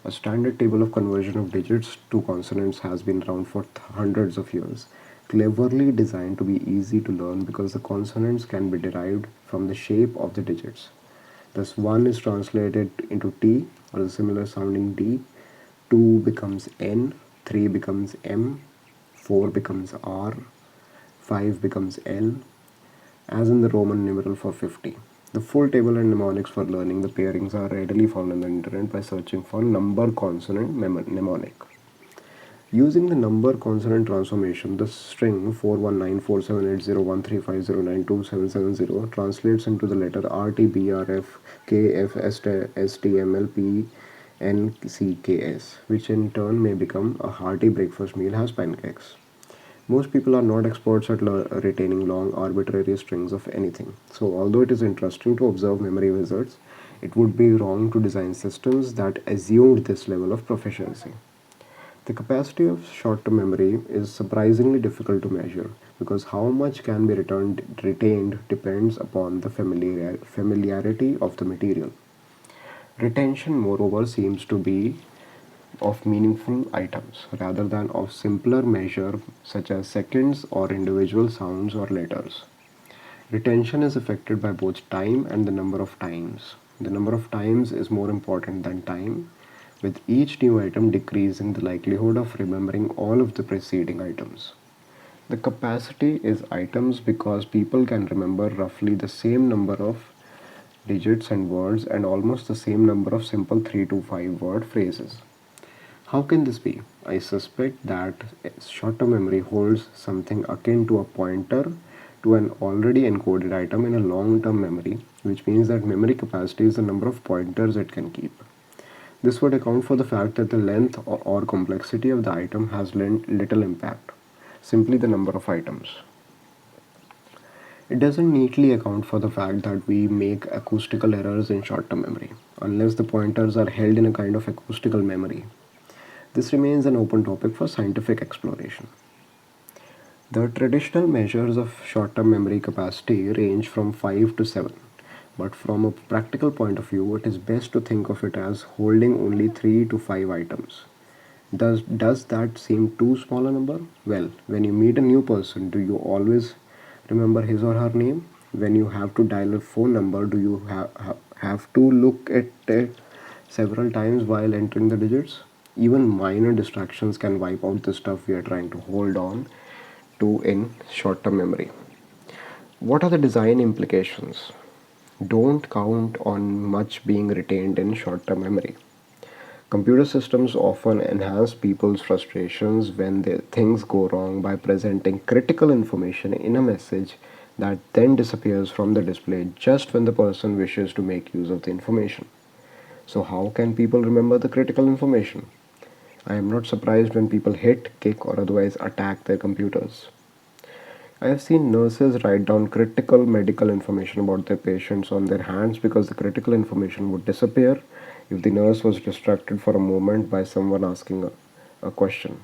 A standard table of conversion of digits to consonants has been around for hundreds of years, cleverly designed to be easy to learn because the consonants can be derived from the shape of the digits. Thus, 1 is translated into T or the similar sounding D, 2 becomes N, 3 becomes M, 4 becomes R, 5 becomes L, as in the Roman numeral for 50. The full table and mnemonics for learning the pairings are readily found on the internet by searching for number consonant mnemonic. Using the number consonant transformation, the string 41947801350927770 translates into the letter RTBRFKFSTMLPNCKS, which in turn may become a hearty breakfast meal as pancakes. Most people are not experts at retaining long, arbitrary strings of anything. So, although it is interesting to observe memory wizards, it would be wrong to design systems that assumed this level of proficiency. The capacity of short-term memory is surprisingly difficult to measure because how much can be retained depends upon the familiarity of the material. Retention, moreover, seems to be of meaningful items rather than of simpler measure such as seconds or individual sounds or letters. Retention is affected by both time and the number of times. The number of times is more important than time, with each new item decreasing the likelihood of remembering all of the preceding items. The capacity is items because people can remember roughly the same number of digits and words and almost the same number of simple 3 to 5 word phrases. How can this be? I suspect that short-term memory holds something akin to a pointer to an already encoded item in a long-term memory, which means that memory capacity is the number of pointers it can keep. This would account for the fact that the length or complexity of the item has little impact, simply the number of items. It doesn't neatly account for the fact that we make acoustical errors in short-term memory, unless the pointers are held in a kind of acoustical memory. This remains an open topic for scientific exploration. The traditional measures of short-term memory capacity range from 5 to 7, but from a practical point of view, it is best to think of it as holding only 3 to 5 items. Does that seem too small a number? Well, when you meet a new person, do you always remember his or her name? When you have to dial a phone number, do you have to look at it several times while entering the digits? Even minor distractions can wipe out the stuff we are trying to hold on to in short-term memory. What are the design implications? Don't count on much being retained in short-term memory. Computer systems often enhance people's frustrations when things go wrong by presenting critical information in a message that then disappears from the display just when the person wishes to make use of the information. So, how can people remember the critical information? I am not surprised when people hit, kick, or otherwise attack their computers. I have seen nurses write down critical medical information about their patients on their hands because the critical information would disappear if the nurse was distracted for a moment by someone asking a question.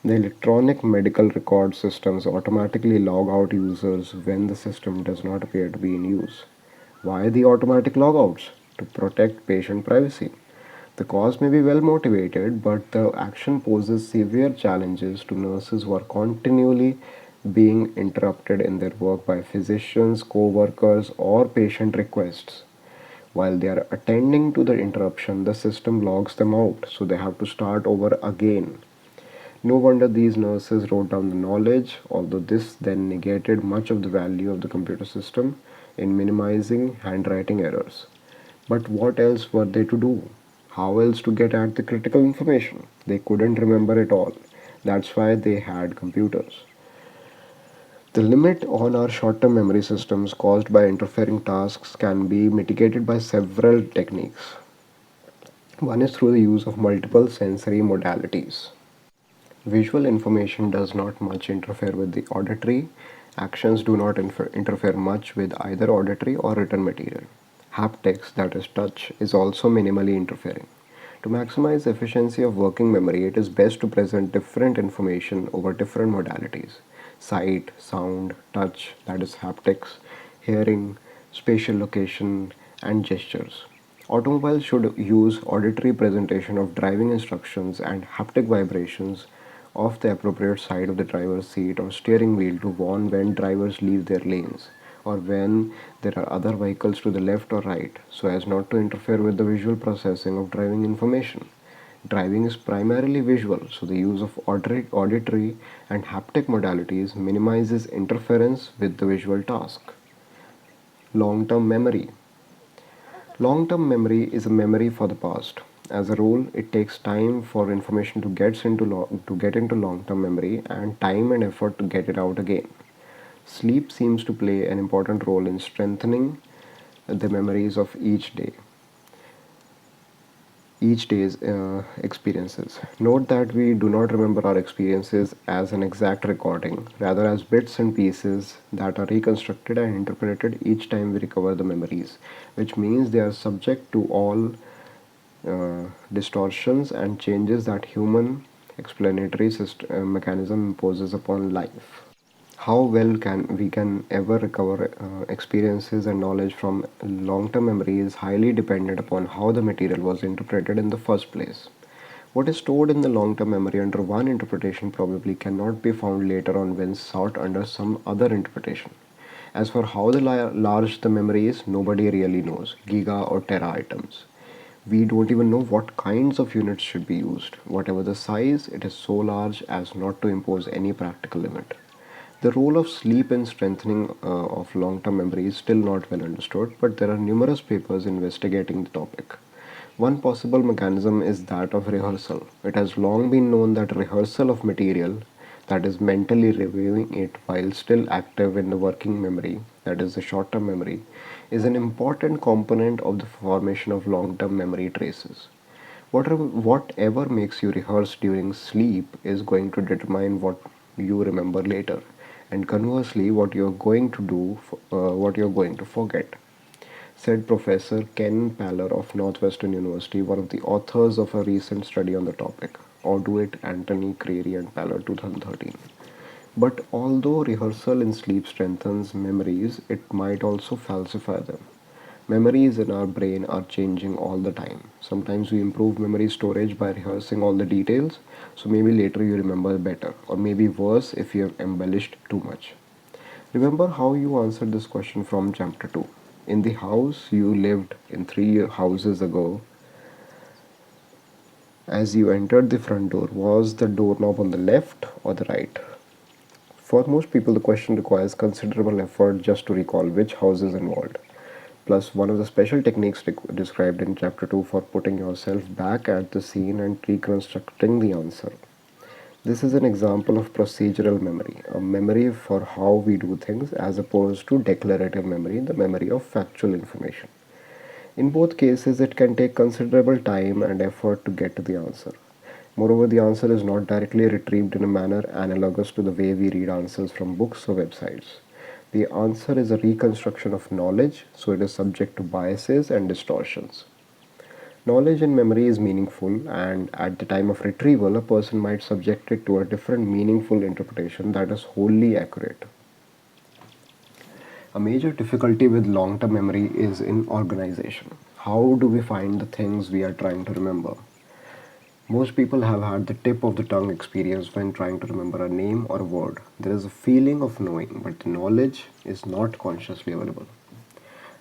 The electronic medical record systems automatically log out users when the system does not appear to be in use. Why the automatic logouts? To protect patient privacy. The cause may be well motivated, but the action poses severe challenges to nurses who are continually being interrupted in their work by physicians, co workers, or patient requests. While they are attending to the interruption, the system logs them out, so they have to start over again. No wonder these nurses wrote down the knowledge, although this then negated much of the value of the computer system in minimizing handwriting errors. But what else were they to do? How else to get at the critical information? They couldn't remember it all. That's why they had computers. The limit on our short-term memory systems caused by interfering tasks can be mitigated by several techniques. One is through the use of multiple sensory modalities. Visual information does not much interfere with the auditory. Actions do not interfere much with either auditory or written material. Haptics, that is touch, is also minimally interfering. To maximize the efficiency of working memory, it is best to present different information over different modalities: sight, sound, touch, that is haptics, hearing, spatial location, and gestures. Automobiles should use auditory presentation of driving instructions and haptic vibrations of the appropriate side of the driver's seat or steering wheel to warn when drivers leave their lanes or when there are other vehicles to the left or right, so as not to interfere with the visual processing of driving information. Driving is primarily visual, so the use of auditory and haptic modalities minimizes interference with the visual task. Long term memory. Long term memory is a memory for the past. As a rule, it takes time for information to get into long-term memory and time and effort to get it out again. Sleep seems to play an important role in strengthening the memories of each day's experiences. Note that we do not remember our experiences as an exact recording, rather as bits and pieces that are reconstructed and interpreted each time we recover the memories, which means they are subject to all distortions and changes that human explanatory mechanism imposes upon life. How well can ever recover experiences and knowledge from long-term memory is highly dependent upon how the material was interpreted in the first place. What is stored in the long-term memory under one interpretation probably cannot be found later on when sought under some other interpretation. As for how large the memory is, nobody really knows, giga or tera items. We don't even know what kinds of units should be used. Whatever the size, it is so large as not to impose any practical limit. The role of sleep in strengthening of long-term memory is still not well understood, but there are numerous papers investigating the topic. One possible mechanism is that of rehearsal. It has long been known that rehearsal of material, that is mentally reviewing it while still active in the working memory, that is the short-term memory, is an important component of the formation of long-term memory traces. Whatever makes you rehearse during sleep is going to determine what you remember later, and conversely, what you're going to forget, said Professor Ken Paller of Northwestern University, one of the authors of a recent study on the topic. Orduit, Anthony, Creary, and Paller, 2013. But although rehearsal in sleep strengthens memories, it might also falsify them. Memories in our brain are changing all the time. Sometimes we improve memory storage by rehearsing all the details, so maybe later you remember better, or maybe worse if you have embellished too much. Remember how you answered this question from chapter 2. In the house you lived in 3 houses ago, as you entered the front door, was the doorknob on the left or the right? For most people, the question requires considerable effort just to recall which house is involved. Plus, one of the special techniques described in chapter 2 for putting yourself back at the scene and reconstructing the answer. This is an example of procedural memory, a memory for how we do things as opposed to declarative memory, the memory of factual information. In both cases, it can take considerable time and effort to get to the answer. Moreover, the answer is not directly retrieved in a manner analogous to the way we read answers from books or websites. The answer is a reconstruction of knowledge, so it is subject to biases and distortions. Knowledge in memory is meaningful, and at the time of retrieval, a person might subject it to a different meaningful interpretation that is wholly accurate. A major difficulty with long-term memory is in organization. How do we find the things we are trying to remember? Most people have had the tip of the tongue experience when trying to remember a name or a word. There is a feeling of knowing, but the knowledge is not consciously available.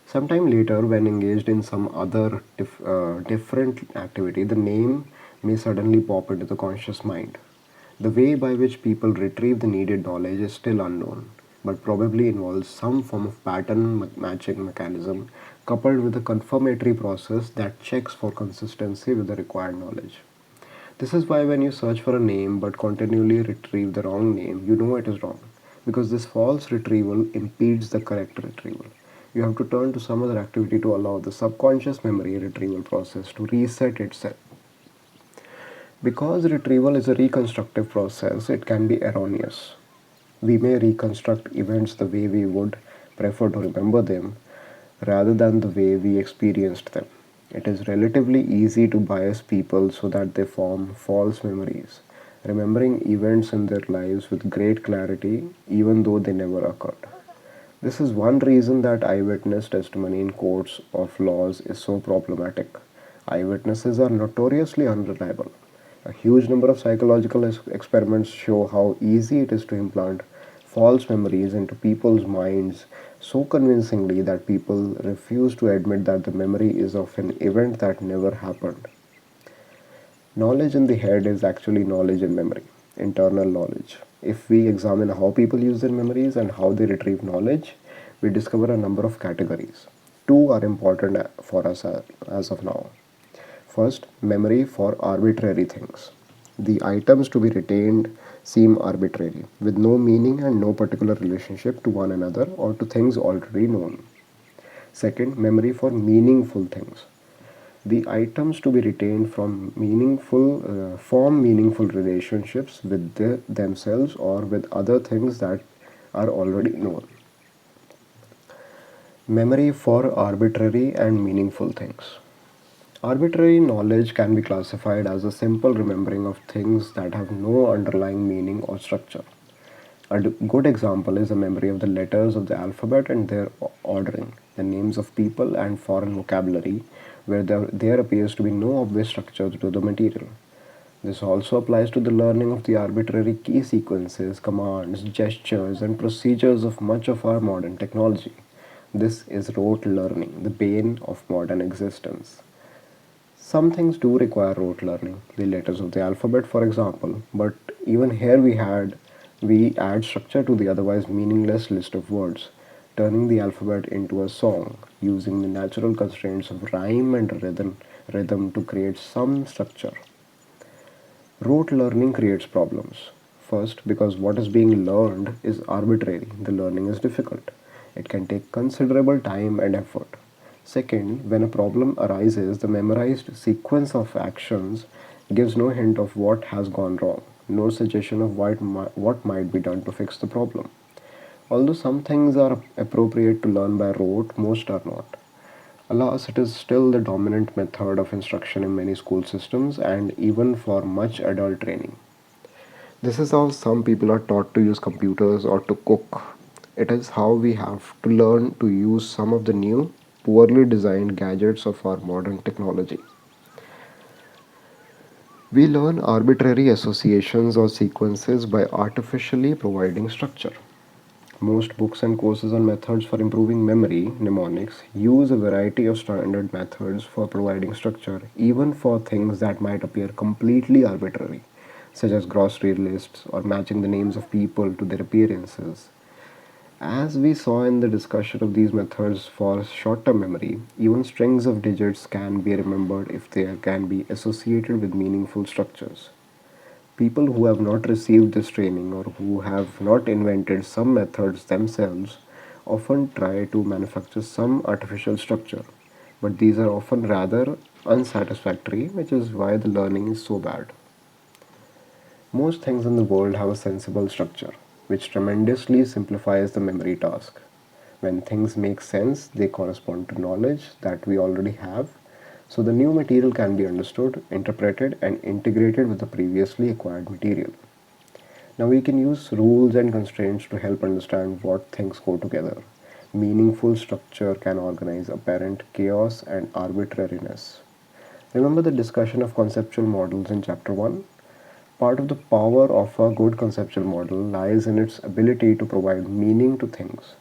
Sometime later, when engaged in some other different activity, the name may suddenly pop into the conscious mind. The way by which people retrieve the needed knowledge is still unknown, but probably involves some form of pattern matching mechanism coupled with a confirmatory process that checks for consistency with the required knowledge. This is why when you search for a name but continually retrieve the wrong name, you know it is wrong, because this false retrieval impedes the correct retrieval. You have to turn to some other activity to allow the subconscious memory retrieval process to reset itself. Because retrieval is a reconstructive process, it can be erroneous. We may reconstruct events the way we would prefer to remember them rather than the way we experienced them. It is relatively easy to bias people so that they form false memories, remembering events in their lives with great clarity even though they never occurred. This is one reason that eyewitness testimony in courts of laws is so problematic. Eyewitnesses are notoriously unreliable. A huge number of psychological experiments show how easy it is to implant false memories into people's minds so convincingly that people refuse to admit that the memory is of an event that never happened. Knowledge in the head is actually knowledge in memory, internal knowledge. If we examine how people use their memories and how they retrieve knowledge, we discover a number of categories. Two are important for us as of now. First, memory for arbitrary things. The items to be retained seem arbitrary, with no meaning and no particular relationship to one another or to things already known. Second, memory for meaningful things. The items to be retained form meaningful relationships with themselves or with other things that are already known. Memory for arbitrary and meaningful things. Arbitrary knowledge can be classified as a simple remembering of things that have no underlying meaning or structure. A good example is the memory of the letters of the alphabet and their ordering, the names of people and foreign vocabulary, where there appears to be no obvious structure to the material. This also applies to the learning of the arbitrary key sequences, commands, gestures, and procedures of much of our modern technology. This is rote learning, the bane of modern existence. Some things do require rote learning, the letters of the alphabet, for example, but even here we add structure to the otherwise meaningless list of words, turning the alphabet into a song, using the natural constraints of rhyme and rhythm to create some structure. Rote learning creates problems. First, because what is being learned is arbitrary, the learning is difficult. It can take considerable time and effort. Second, when a problem arises, the memorized sequence of actions gives no hint of what has gone wrong, no suggestion of what might be done to fix the problem. Although some things are appropriate to learn by rote, most are not. Alas, it is still the dominant method of instruction in many school systems and even for much adult training. This is how some people are taught to use computers or to cook. It is how we have to learn to use some of the new, poorly designed gadgets of our modern technology. We learn arbitrary associations or sequences by artificially providing structure. Most books and courses on methods for improving memory, mnemonics, use a variety of standard methods for providing structure, even for things that might appear completely arbitrary, such as grocery lists or matching the names of people to their appearances. As we saw in the discussion of these methods for short term memory, even strings of digits can be remembered if they can be associated with meaningful structures. People who have not received this training or who have not invented some methods themselves often try to manufacture some artificial structure, but these are often rather unsatisfactory, which is why the learning is so bad. Most things in the world have a sensible structure, which tremendously simplifies the memory task. When things make sense, they correspond to knowledge that we already have, so the new material can be understood, interpreted, and integrated with the previously acquired material. Now we can use rules and constraints to help understand what things go together. Meaningful structure can organize apparent chaos and arbitrariness. Remember the discussion of conceptual models in chapter 1? Part of the power of a good conceptual model lies in its ability to provide meaning to things.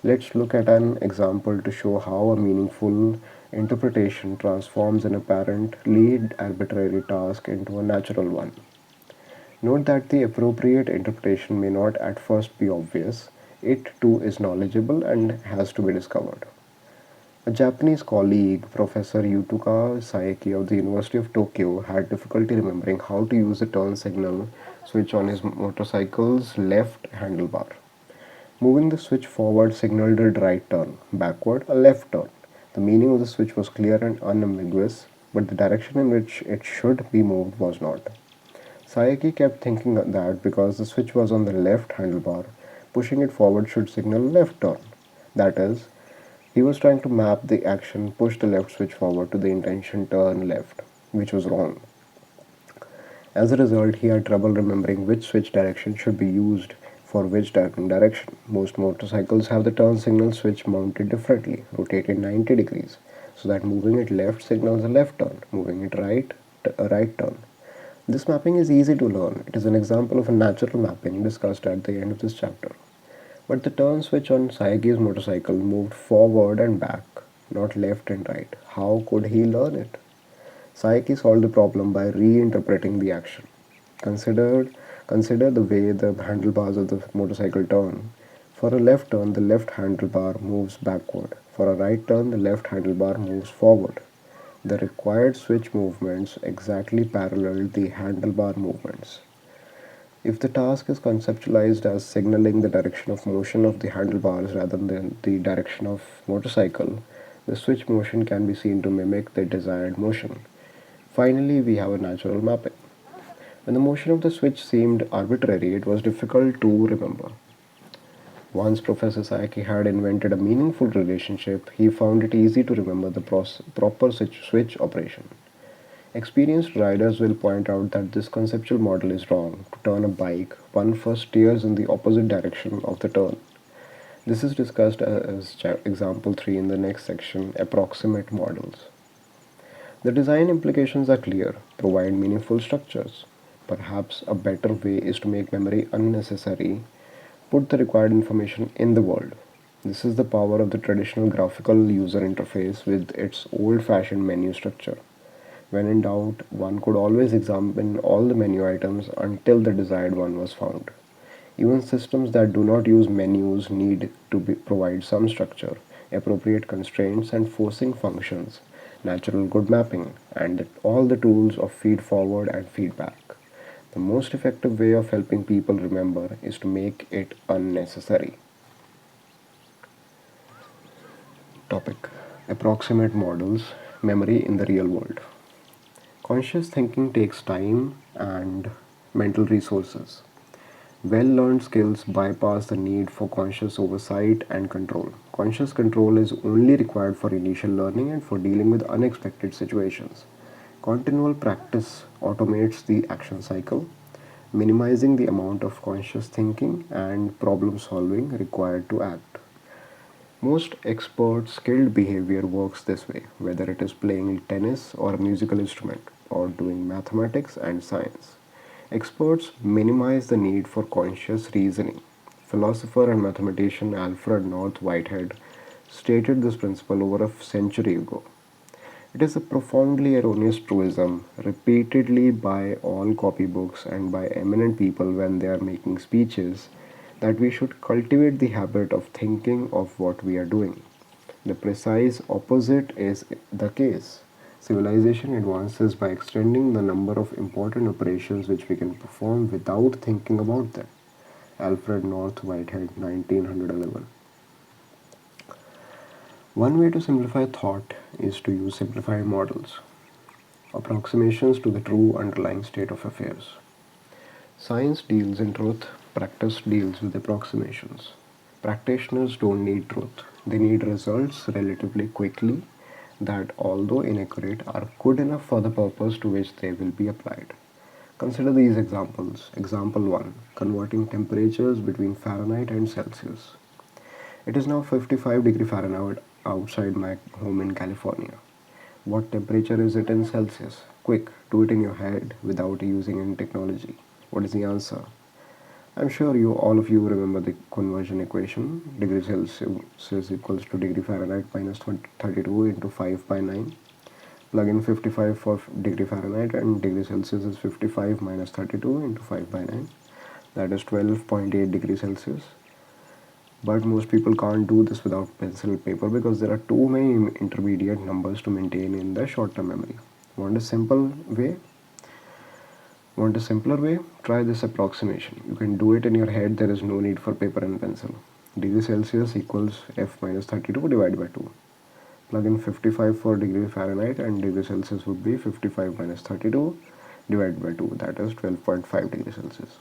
Let's look at an example to show how a meaningful interpretation transforms an apparently arbitrary task into a natural one. Note that the appropriate interpretation may not at first be obvious. It too is knowledgeable and has to be discovered. A Japanese colleague, Professor Yutuka Saeki of the University of Tokyo, had difficulty remembering how to use the turn signal switch on his motorcycle's left handlebar. Moving the switch forward signaled a right turn, backward a left turn. The meaning of the switch was clear and unambiguous, but the direction in which it should be moved was not. Saeki kept thinking that because the switch was on the left handlebar, pushing it forward should signal left turn. That is, he was trying to map the action push the left switch forward to the intention turn left, which was wrong. As a result, he had trouble remembering which switch direction should be used for which turning direction. Most motorcycles have the turn signal switch mounted differently, rotated 90 degrees, so that moving it left signals a left turn, moving it right, a right turn. This mapping is easy to learn. It is an example of a natural mapping discussed at the end of this chapter. But the turn switch on Saeki's motorcycle moved forward and back, not left and right. How could he learn it? Saeki solved the problem by reinterpreting the action. Consider, consider the way the handlebars of the motorcycle turn. For a left turn, the left handlebar moves backward. For a right turn, the left handlebar moves forward. The required switch movements exactly parallel the handlebar movements. If the task is conceptualized as signaling the direction of motion of the handlebars rather than the direction of motorcycle, the switch motion can be seen to mimic the desired motion. Finally, we have a natural mapping. When the motion of the switch seemed arbitrary, it was difficult to remember. Once Professor Saiki had invented a meaningful relationship, he found it easy to remember the proper switch operation. Experienced riders will point out that this conceptual model is wrong. To turn a bike, one first steers in the opposite direction of the turn. This is discussed as example 3 in the next section, Approximate models. The design implications are clear, provide meaningful structures. Perhaps a better way is to make memory unnecessary, put the required information in the world. This is the power of the traditional graphical user interface with its old-fashioned menu structure. When in doubt, one could always examine all the menu items until the desired one was found. Even systems that do not use menus need to provide some structure, appropriate constraints, and forcing functions, natural good mapping, and all the tools of feed forward and feedback. The most effective way of helping people remember is to make it unnecessary. Topic: Approximate models, memory in the real world. Conscious thinking takes time and mental resources. Well learned skills bypass the need for conscious oversight and control. Conscious control is only required for initial learning and for dealing with unexpected situations. Continual practice automates the action cycle, minimizing the amount of conscious thinking and problem solving required to act. Most expert skilled behavior works this way, whether it is playing tennis or a musical instrument, or doing mathematics and science. Experts minimize the need for conscious reasoning. Philosopher and mathematician Alfred North Whitehead stated this principle over a century ago. It is a profoundly erroneous truism, repeatedly by all copybooks and by eminent people when they are making speeches, that we should cultivate the habit of thinking of what we are doing. The precise opposite is the case. Civilization advances by extending the number of important operations which we can perform without thinking about them. Alfred North Whitehead, 1911. One way to simplify thought is to use simplified models, approximations to the true underlying state of affairs. Science deals in truth, practice deals with approximations. Practitioners don't need truth, they need results relatively quickly that, although inaccurate, are good enough for the purpose to which they will be applied. Consider these examples. Example 1: converting temperatures between Fahrenheit and Celsius. It is now 55 degree Fahrenheit outside my home in California. What temperature is it in Celsius? Quick, do it in your head without using any technology. What is the answer? I'm sure all of you remember the conversion equation. Degree Celsius equals to degree Fahrenheit minus 32 into 5 by 9. Plug in 55 for degree Fahrenheit and degree Celsius is 55 minus 32 into 5 by 9. That is 12.8 degrees Celsius. But most people can't do this without pencil and paper because there are too many intermediate numbers to maintain in the short-term memory. Want a simple way? Want a simpler way? Try this approximation. You can do it in your head. There is no need for paper and pencil. Degree Celsius equals F minus 32 divided by 2. Plug in 55 for degree Fahrenheit and degree Celsius would be 55 minus 32 divided by 2. That is 12.5 degrees Celsius.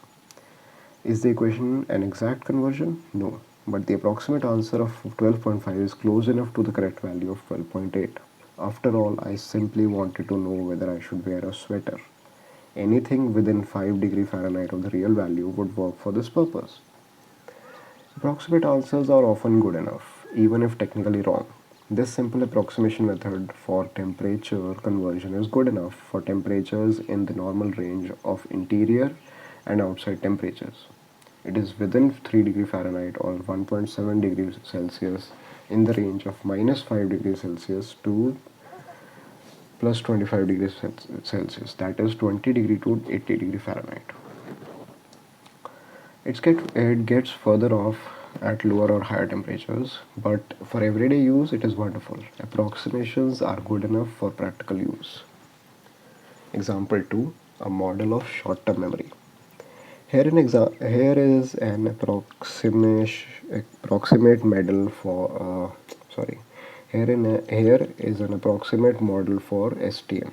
Is the equation an exact conversion? No. But the approximate answer of 12.5 is close enough to the correct value of 12.8. After all, I simply wanted to know whether I should wear a sweater. Anything within 5 degree Fahrenheit of the real value would work for this purpose. Approximate answers are often good enough, even if technically wrong. This simple approximation method for temperature conversion is good enough for temperatures in the normal range of interior and outside temperatures. It is within 3 degree Fahrenheit or 1.7 degrees Celsius in the range of minus 5 degrees Celsius to plus 25 degrees Celsius, that is 20 degree to 80 degree Fahrenheit. It gets further off at lower or higher temperatures, but for everyday use it is wonderful. Approximations are good enough for practical use. Example 2, a model of short-term memory. Here is an approximate model for sorry. Here is an approximate model for STM.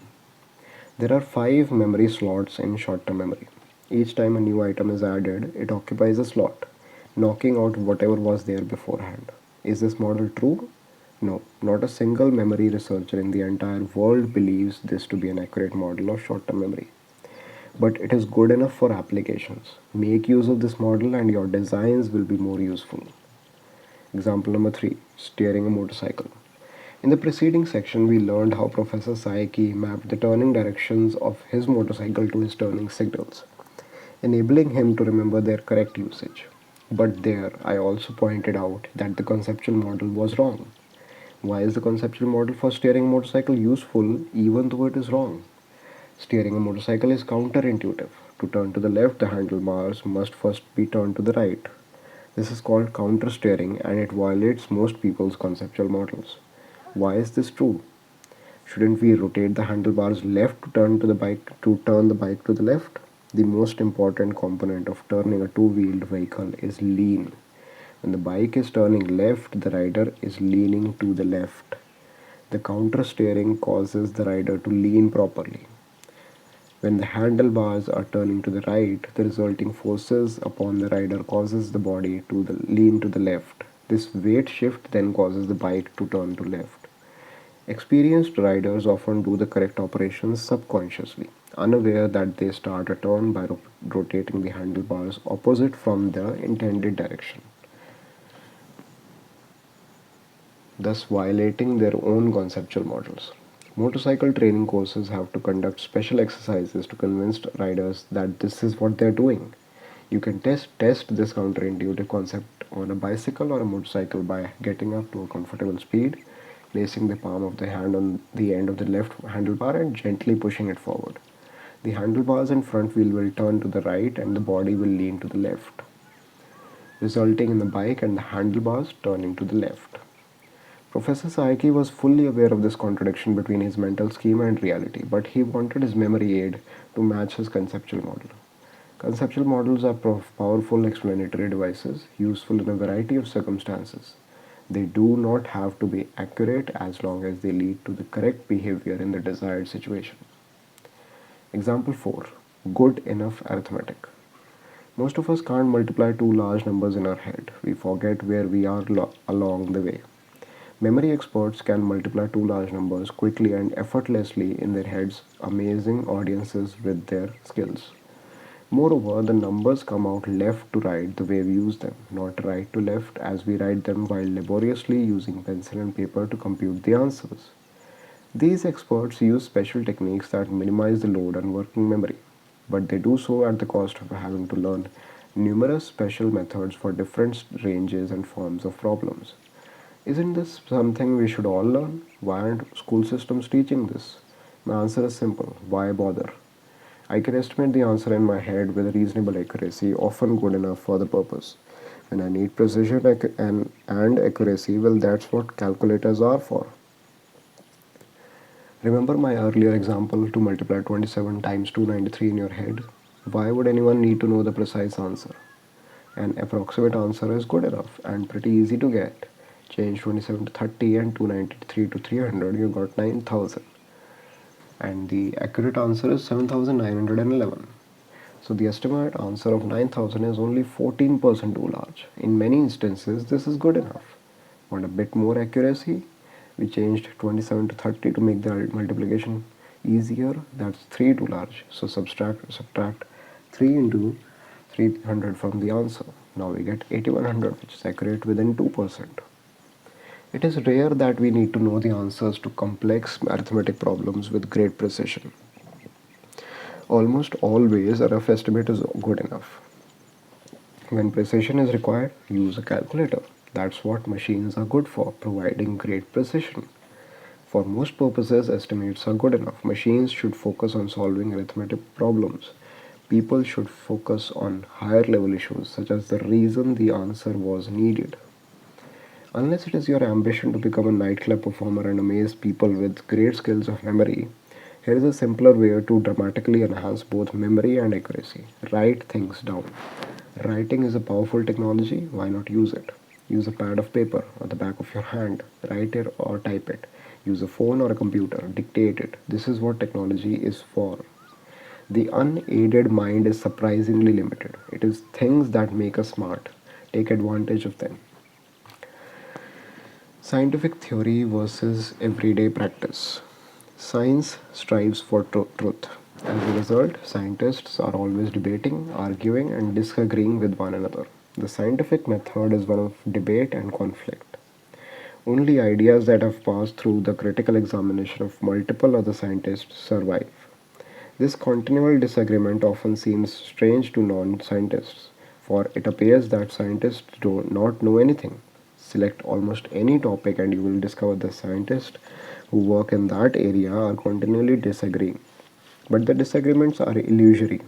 There are 5 memory slots in short-term memory. Each time a new item is added, it occupies a slot, knocking out whatever was there beforehand. Is this model true? No, not a single memory researcher in the entire world believes this to be an accurate model of short-term memory. But it is good enough for applications. Make use of this model and your designs will be more useful. Example number 3, steering a motorcycle. In the preceding section, we learned how Professor Saiki mapped the turning directions of his motorcycle to his turning signals, enabling him to remember their correct usage. But there, I also pointed out that the conceptual model was wrong. Why is the conceptual model for steering a motorcycle useful even though it is wrong? Steering a motorcycle is counterintuitive. To turn to the left, the handlebars must first be turned to the right. This is called counter steering and it violates most people's conceptual models. Why is this true? Shouldn't we rotate the handlebars left to turn the bike to the left? The most important component of turning a two-wheeled vehicle is lean. When the bike is turning left, the rider is leaning to the left. The counter steering causes the rider to lean properly. When the handlebars are turning to the right, the resulting forces upon the rider causes the body to lean to the left. This weight shift then causes the bike to turn to left. Experienced riders often do the correct operations subconsciously, unaware that they start a turn by rotating the handlebars opposite from the intended direction, thus violating their own conceptual models. Motorcycle training courses have to conduct special exercises to convince riders that this is what they're doing. You can test this counterintuitive concept on a bicycle or a motorcycle by getting up to a comfortable speed, placing the palm of the hand on the end of the left handlebar and gently pushing it forward. The handlebars and front wheel will turn to the right and the body will lean to the left, resulting in the bike and the handlebars turning to the left. Professor Saiki was fully aware of this contradiction between his mental scheme and reality, but he wanted his memory aid to match his conceptual model. Conceptual models are powerful explanatory devices useful in a variety of circumstances. They do not have to be accurate as long as they lead to the correct behavior in the desired situation. Example 4. Good enough arithmetic. Most of us can't multiply two large numbers in our head. We forget where we are along the way. Memory experts can multiply two large numbers quickly and effortlessly in their heads, amazing audiences with their skills. Moreover, the numbers come out left to right the way we use them, not right to left as we write them while laboriously using pencil and paper to compute the answers. These experts use special techniques that minimize the load on working memory, but they do so at the cost of having to learn numerous special methods for different ranges and forms of problems. Isn't this something we should all learn? Why aren't school systems teaching this? My answer is simple. Why bother? I can estimate the answer in my head with reasonable accuracy, often good enough for the purpose. When I need precision and accuracy, well, that's what calculators are for. Remember my earlier example to multiply 27 times 293 in your head? Why would anyone need to know the precise answer? An approximate answer is good enough and pretty easy to get. Change 27 to 30 and 293 to 300, you got 9000. And the accurate answer is 7911. So the estimate answer of 9000 is only 14% too large. In many instances, this is good enough. Want a bit more accuracy? We changed 27 to 30 to make the multiplication easier. That's 3 too large. So subtract 3 into 300 from the answer. Now we get 8100, which is accurate within 2%. It is rare that we need to know the answers to complex arithmetic problems with great precision. Almost always a rough estimate is good enough. When precision is required, use a calculator. That's what machines are good for, providing great precision. For most purposes, estimates are good enough. Machines should focus on solving arithmetic problems. People should focus on higher level issues, such as the reason the answer was needed. Unless it is your ambition to become a nightclub performer and amaze people with great skills of memory, here is a simpler way to dramatically enhance both memory and accuracy. Write things down. Writing is a powerful technology, why not use it? Use a pad of paper or the back of your hand. Write it or type it. Use a phone or a computer. Dictate it. This is what technology is for. The unaided mind is surprisingly limited. It is things that make us smart. Take advantage of them. Scientific theory versus everyday practice. Science strives for truth. As a result, scientists are always debating, arguing, and disagreeing with one another. The scientific method is one of debate and conflict. Only ideas that have passed through the critical examination of multiple other scientists survive. This continual disagreement often seems strange to non scientists, for it appears that scientists do not know anything. Select almost any topic, and you will discover the scientists who work in that area are continually disagreeing. But the disagreements are illusory.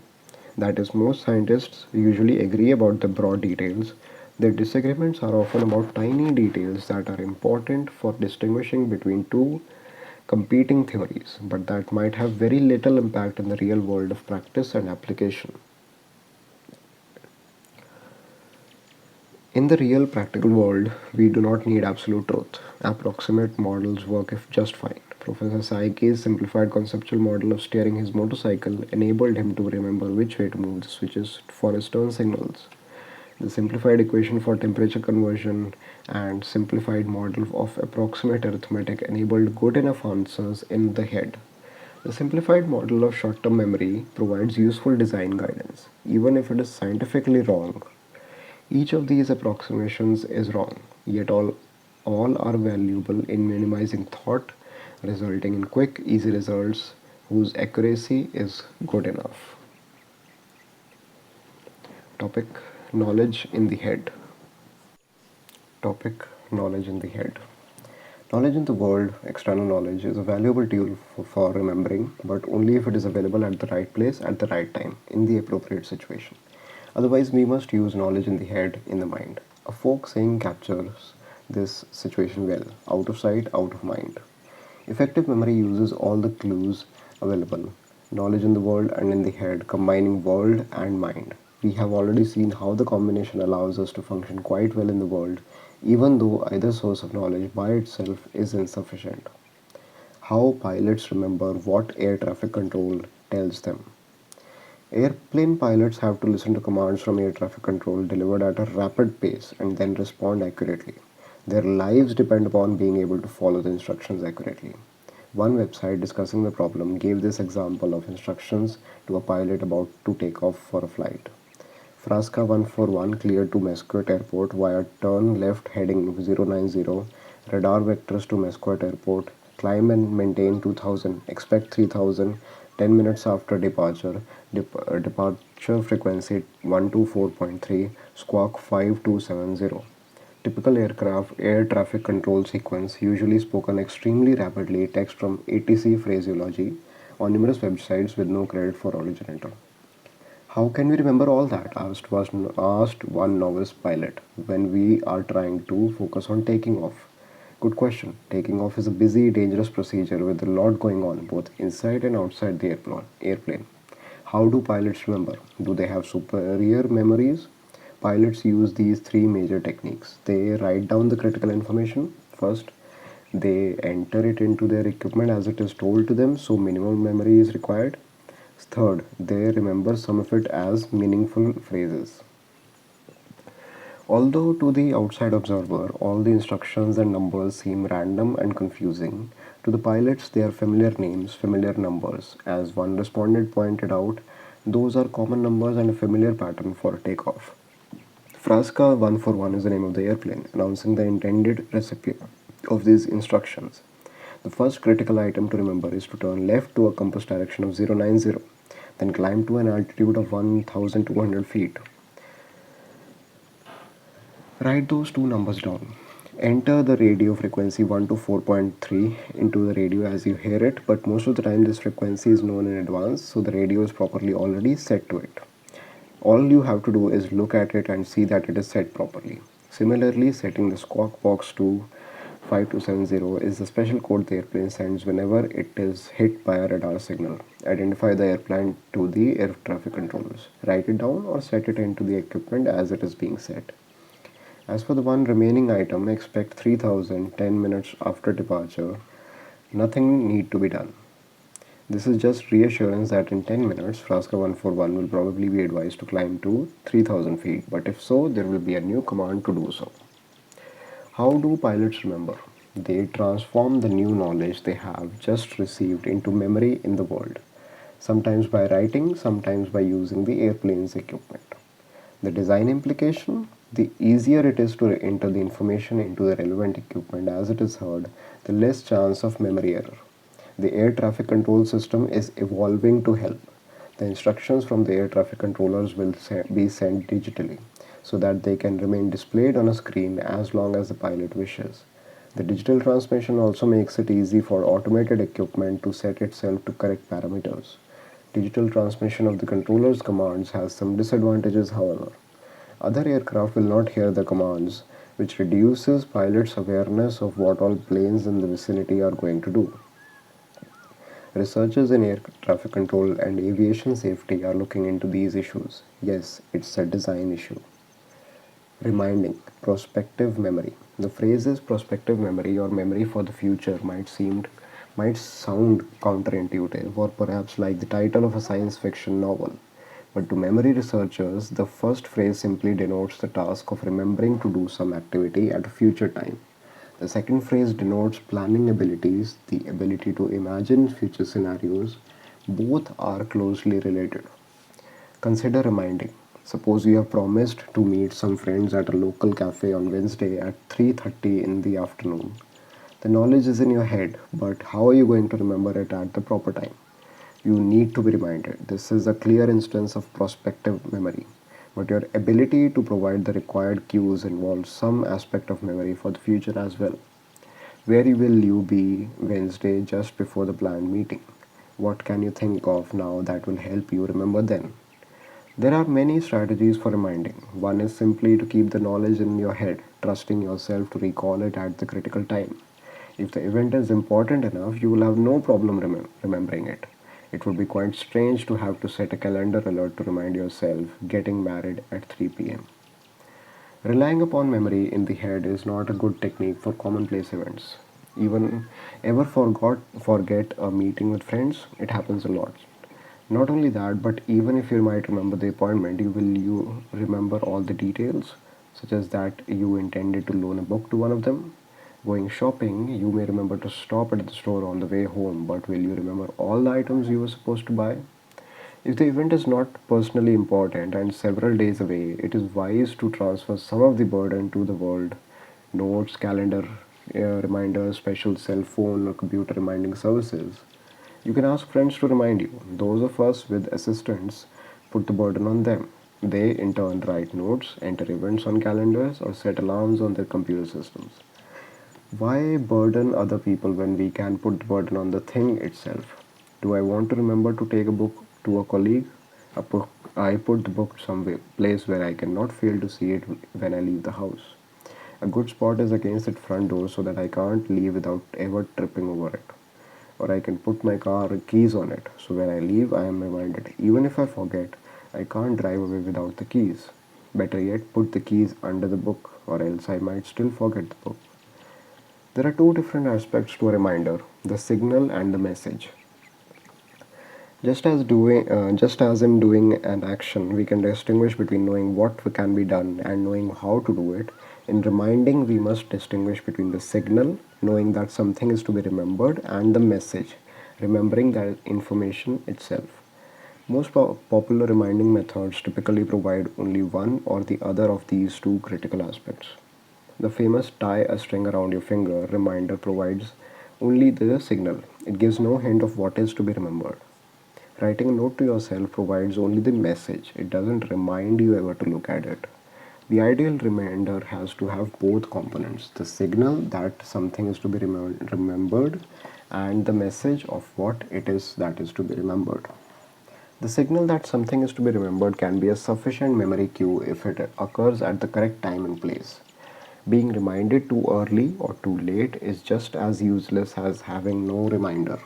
That is, most scientists usually agree about the broad details. Their disagreements are often about tiny details that are important for distinguishing between two competing theories, but that might have very little impact in the real world of practice and application. In the real practical world, we do not need absolute truth. Approximate models work if just fine. Professor Saiki's simplified conceptual model of steering his motorcycle enabled him to remember which way to move the switches for his turn signals. The simplified equation for temperature conversion and simplified model of approximate arithmetic enabled good enough answers in the head. The simplified model of short-term memory provides useful design guidance, even if it is scientifically wrong. Each of these approximations is wrong, yet all are valuable in minimizing thought, resulting in quick, easy results whose accuracy is good enough. Topic: Knowledge in the head. Topic: Knowledge in the head. Knowledge in the world, external knowledge, is a valuable tool for remembering, but only if it is available at the right place at the right time, in the appropriate situation. Otherwise, we must use knowledge in the head, in the mind. A folk saying captures this situation well: out of sight, out of mind. Effective memory uses all the clues available, knowledge in the world and in the head, combining world and mind. We have already seen how the combination allows us to function quite well in the world, even though either source of knowledge by itself is insufficient. How pilots remember what air traffic control tells them. Airplane pilots have to listen to commands from air traffic control delivered at a rapid pace and then respond accurately. Their lives depend upon being able to follow the instructions accurately. One website discussing the problem gave this example of instructions to a pilot about to take off for a flight. Frasca 141 cleared to Mesquite Airport via turn left heading 090, radar vectors to Mesquite Airport, climb and maintain 2000, expect 3000, 10 minutes after departure, departure frequency 124.3, squawk 5270. Typical aircraft air traffic control sequence, usually spoken extremely rapidly, text from ATC phraseology on numerous websites with no credit for originator. How can we remember all that? Asked one novice pilot when we are trying to focus on taking off. Good question. Taking off is a busy, dangerous procedure with a lot going on, both inside and outside the airplane. How do pilots remember? Do they have superior memories? Pilots use these three major techniques. They write down the critical information. First, they enter it into their equipment as it is told to them, so minimum memory is required. Third, they remember some of it as meaningful phrases. Although to the outside observer, all the instructions and numbers seem random and confusing, to the pilots they are familiar names, familiar numbers. As one respondent pointed out, those are common numbers and a familiar pattern for takeoff. Frasca 141 is the name of the airplane, announcing the intended recipient of these instructions. The first critical item to remember is to turn left to a compass direction of 090, then climb to an altitude of 1200 feet. Write those two numbers down. enter the radio frequency 1 to 4.3 into the radio as you hear it, but most of the time this frequency is known in advance, so the radio is properly already set to it. All you have to do is look at it and see that it is set properly. Similarly, setting the squawk box to 5270 is the special code the airplane sends whenever it is hit by a radar signal. Identify the airplane to the air traffic controllers. Write it down or set it into the equipment as it is being set. As for the one remaining item, expect 3000 10 minutes after departure. Nothing need to be done. This is just reassurance that in 10 minutes, Frasca 141 will probably be advised to climb to 3000 feet, but if so, there will be a new command to do so. How do pilots remember? They transform the new knowledge they have just received into memory in the world, sometimes by writing, sometimes by using the airplane's equipment. The design implication: the easier it is to enter the information into the relevant equipment as it is heard, the less chance of memory error. The air traffic control system is evolving to help. The instructions from the air traffic controllers will be sent digitally so that they can remain displayed on a screen as long as the pilot wishes. The digital transmission also makes it easy for automated equipment to set itself to correct parameters. Digital transmission of the controller's commands has some disadvantages, however. Other aircraft will not hear the commands, which reduces pilots' awareness of what all planes in the vicinity are going to do. Researchers in air traffic control and aviation safety are looking into these issues. Yes, it's a design issue. Reminding, prospective memory. The phrase is prospective memory or memory for the future might sound counterintuitive or perhaps like the title of a science fiction novel. But to memory researchers, the first phrase simply denotes the task of remembering to do some activity at a future time. The second phrase denotes planning abilities, the ability to imagine future scenarios. Both are closely related. Consider reminding. Suppose you have promised to meet some friends at a local cafe on Wednesday at 3:30 in the afternoon. The knowledge is in your head, but how are you going to remember it at the proper time? You need to be reminded. This is a clear instance of prospective memory, but your ability to provide the required cues involves some aspect of memory for the future as well. Where will you be Wednesday just before the planned meeting? What can you think of now that will help you remember then? There are many strategies for reminding. One is simply to keep the knowledge in your head, trusting yourself to recall it at the critical time. If the event is important enough, you will have no problem remembering it. It would be quite strange to have to set a calendar alert to remind yourself getting married at 3 pm. Relying upon memory in the head is not a good technique for commonplace events. Even ever forget a meeting with friends? It happens a lot. Not only that, but even if you might remember the appointment, you remember all the details, such as that you intended to loan a book to one of them. Going shopping, you may remember to stop at the store on the way home, but will you remember all the items you were supposed to buy? If the event is not personally important and several days away, it is wise to transfer some of the burden to the world. Notes, calendar, reminders, special cell phone or computer reminding services. You can ask friends to remind you. Those of us with assistants put the burden on them. They in turn write notes, enter events on calendars, or set alarms on their computer systems. Why burden other people when we can put the burden on the thing itself? Do I want to remember to take a book to a colleague? I put the book somewhere place where I cannot fail to see it when I leave the house. A good spot is against its front door so that I can't leave without ever tripping over it. Or I can put my car keys on it so when I leave I am reminded. Even if I forget, I can't drive away without the keys. Better yet, put the keys under the book, or else I might still forget the book. There are two different aspects to a reminder: the signal and the message. Just as in doing an action, we can distinguish between knowing what can be done and knowing how to do it. In reminding, we must distinguish between the signal, knowing that something is to be remembered, and the message, remembering that information itself. Most popular reminding methods typically provide only one or the other of these two critical aspects. The famous tie a string around your finger reminder provides only the signal. It gives no hint of what is to be remembered. Writing a note to yourself provides only the message. It doesn't remind you ever to look at it. The ideal reminder has to have both components: the signal that something is to be remembered and the message of what it is that is to be remembered. The signal that something is to be remembered can be a sufficient memory cue if it occurs at the correct time and place. Being reminded too early or too late is just as useless as having no reminder.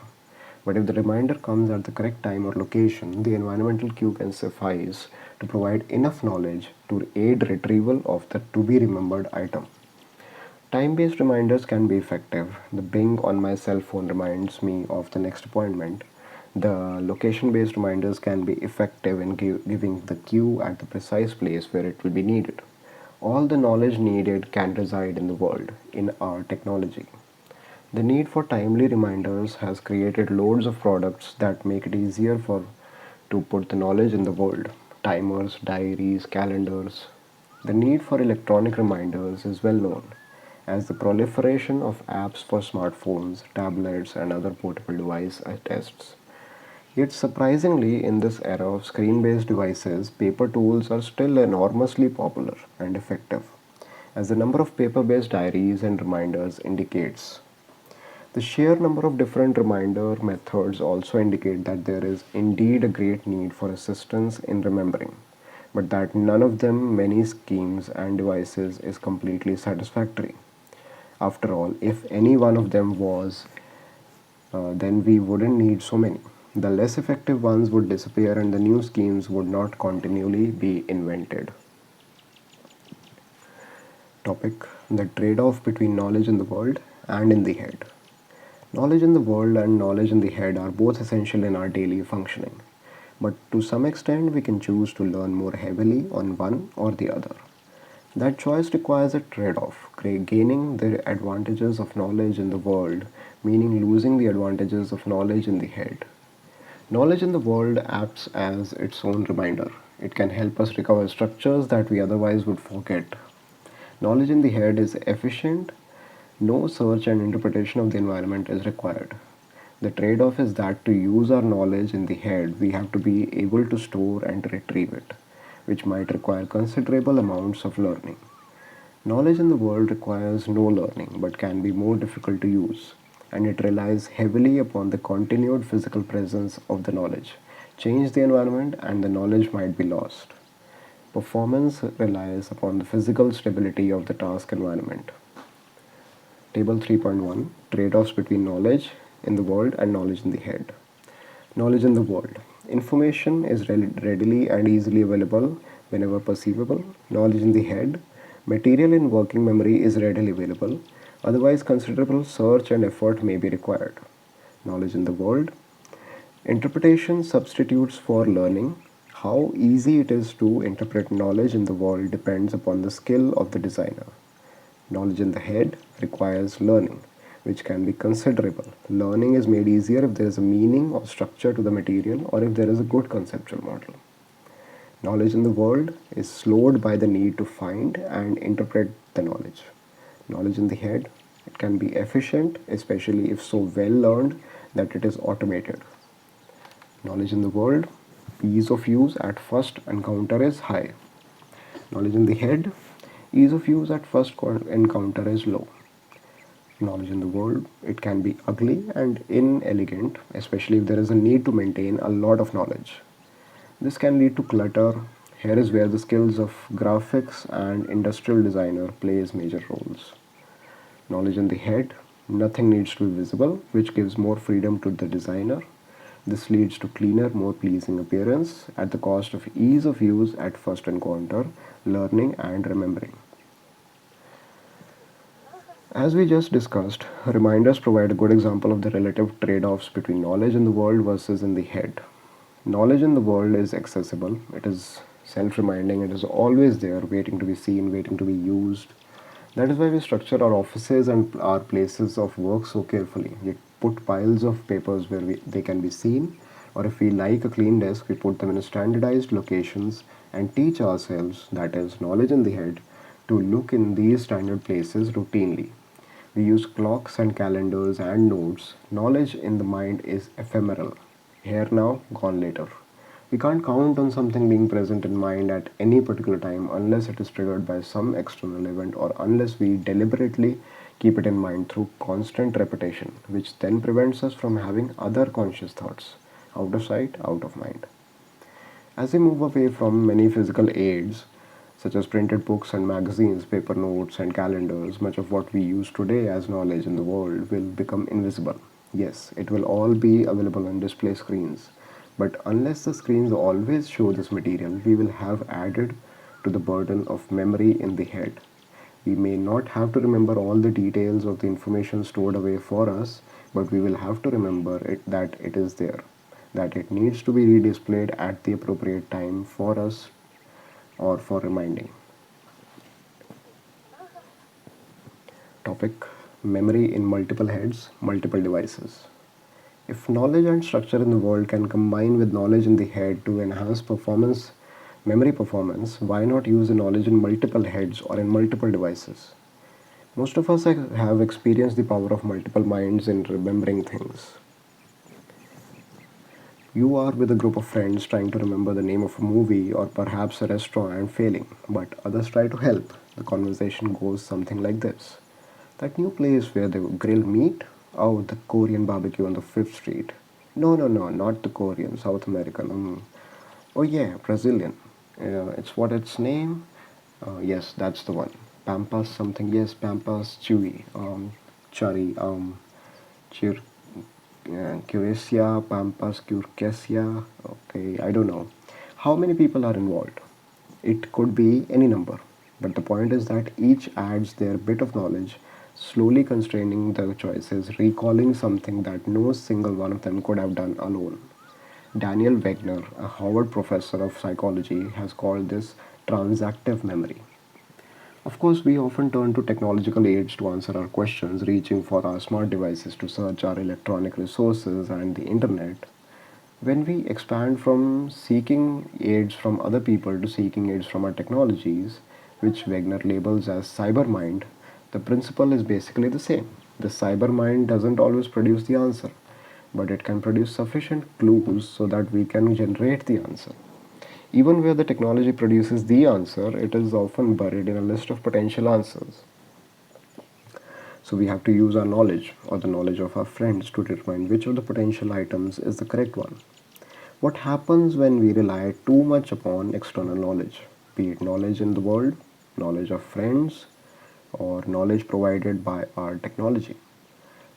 But if the reminder comes at the correct time or location, the environmental cue can suffice to provide enough knowledge to aid retrieval of the to be remembered item. Time based reminders can be effective. The bing on my cell phone reminds me of the next appointment. The location based reminders can be effective in giving the cue at the precise place where it will be needed. All the knowledge needed can reside in the world, in our technology. The need for timely reminders has created loads of products that make it easier for to put the knowledge in the world. Timers, diaries, calendars. The need for electronic reminders is well known, as the proliferation of apps for smartphones, tablets, and other portable devices attests. Yet surprisingly, in this era of screen-based devices, paper tools are still enormously popular and effective, as the number of paper-based diaries and reminders indicates. The sheer number of different reminder methods also indicate that there is indeed a great need for assistance in remembering, but that none of them, many schemes and devices, is completely satisfactory. After all, if any one of them was, then we wouldn't need so many. The less effective ones would disappear and the new schemes would not continually be invented. Topic: the trade-off between knowledge in the world and in the head. Knowledge in the world and knowledge in the head are both essential in our daily functioning, but to some extent we can choose to learn more heavily on one or the other. That choice requires a trade-off, gaining the advantages of knowledge in the world, meaning losing the advantages of knowledge in the head. Knowledge in the world acts as its own reminder. It can help us recover structures that we otherwise would forget. Knowledge in the head is efficient. No search and interpretation of the environment is required. The trade off is that to use our knowledge in the head, we have to be able to store and retrieve it, which might require considerable amounts of learning. Knowledge in the world requires no learning but can be more difficult to use, and it relies heavily upon the continued physical presence of the knowledge. Change the environment, and the knowledge might be lost. Performance relies upon the physical stability of the task environment. Table 3.1: Trade-offs between knowledge in the world and knowledge in the head. Knowledge in the world. Information is readily and easily available whenever perceivable. Knowledge in the head. Material in working memory is readily available. Otherwise, considerable search and effort may be required. Knowledge in the world. Interpretation substitutes for learning. How easy it is to interpret knowledge in the world depends upon the skill of the designer. Knowledge in the head requires learning, which can be considerable. Learning is made easier if there is a meaning or structure to the material or if there is a good conceptual model. Knowledge in the world is slowed by the need to find and interpret the knowledge. Knowledge in the head, it can be efficient, especially if so well learned that it is automated. Knowledge in the world, ease of use at first encounter is high. Knowledge in the head, ease of use at first encounter is low. Knowledge in the world, it can be ugly and inelegant, especially if there is a need to maintain a lot of knowledge. This can lead to clutter. Here is where the skills of graphics and industrial designer plays major roles. Knowledge in the head, nothing needs to be visible, which gives more freedom to the designer. This leads to cleaner, more pleasing appearance at the cost of ease of use at first encounter, learning and remembering. As we just discussed, reminders provide a good example of the relative trade-offs between knowledge in the world versus in the head. Knowledge in the world is accessible, it is self-reminding, it is always there, waiting to be seen, waiting to be used. That is why we structure our offices and our places of work so carefully. We put piles of papers where they can be seen, or if we like a clean desk, we put them in standardized locations and teach ourselves, that is, knowledge in the head, to look in these standard places routinely. We use clocks and calendars and notes. Knowledge in the mind is ephemeral. Here now, gone later. We can't count on something being present in mind at any particular time unless it is triggered by some external event or unless we deliberately keep it in mind through constant repetition, which then prevents us from having other conscious thoughts. Out of sight, out of mind. As we move away from many physical aids, such as printed books and magazines, paper notes, and calendars, much of what we use today as knowledge in the world will become invisible. Yes, it will all be available on display screens, but unless the screens always show this material, we will have added to the burden of memory in the head. We may not have to remember all the details of the information stored away for us, but we will have to remember that it is there, that it needs to be redisplayed at the appropriate time for us or for reminding. Topic: Memory in multiple heads, multiple devices. If knowledge and structure in the world can combine with knowledge in the head to enhance memory performance, why not use the knowledge in multiple heads or in multiple devices? Most of us have experienced the power of multiple minds in remembering things. You are with a group of friends trying to remember the name of a movie or perhaps a restaurant and failing, but others try to help. The conversation goes something like this: "That new place where they grill meat? Oh, the Korean barbecue on the Fifth Street. No, no, no, not the Korean, South American. Oh, yeah, Brazilian. It's what its name? Yes, that's the one. Pampas something. Yes, Pampas Chewy. Chari. Chir, Curecia, Pampas, Curcesia. Okay, I don't know. How many people are involved? It could be any number. But the point is that each adds their bit of knowledge, slowly constraining the choices, recalling something that no single one of them could have done alone. Daniel Wegner, a Harvard professor of psychology, has called this transactive memory. Of course, we often turn to technological aids to answer our questions, reaching for our smart devices to search our electronic resources and the internet. When we expand from seeking aids from other people to seeking aids from our technologies, which Wegner labels as cyber mind, the principle is basically the same. The cyber mind doesn't always produce the answer, but it can produce sufficient clues so that we can generate the answer. Even where the technology produces the answer, it is often buried in a list of potential answers. So we have to use our knowledge or the knowledge of our friends to determine which of the potential items is the correct one. What happens when we rely too much upon external knowledge, be it knowledge in the world, knowledge of friends, or knowledge provided by our technology?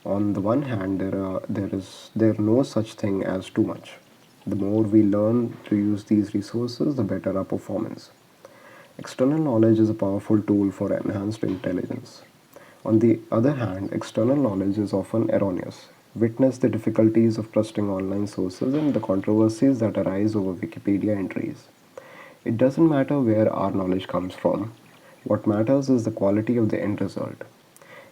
On the one hand, there no such thing as too much. The more we learn to use these resources, the better our performance. External knowledge is a powerful tool for enhanced intelligence. On the other hand, external knowledge is often erroneous. Witness the difficulties of trusting online sources and the controversies that arise over Wikipedia entries. It doesn't matter where our knowledge comes from. What matters is the quality of the end result.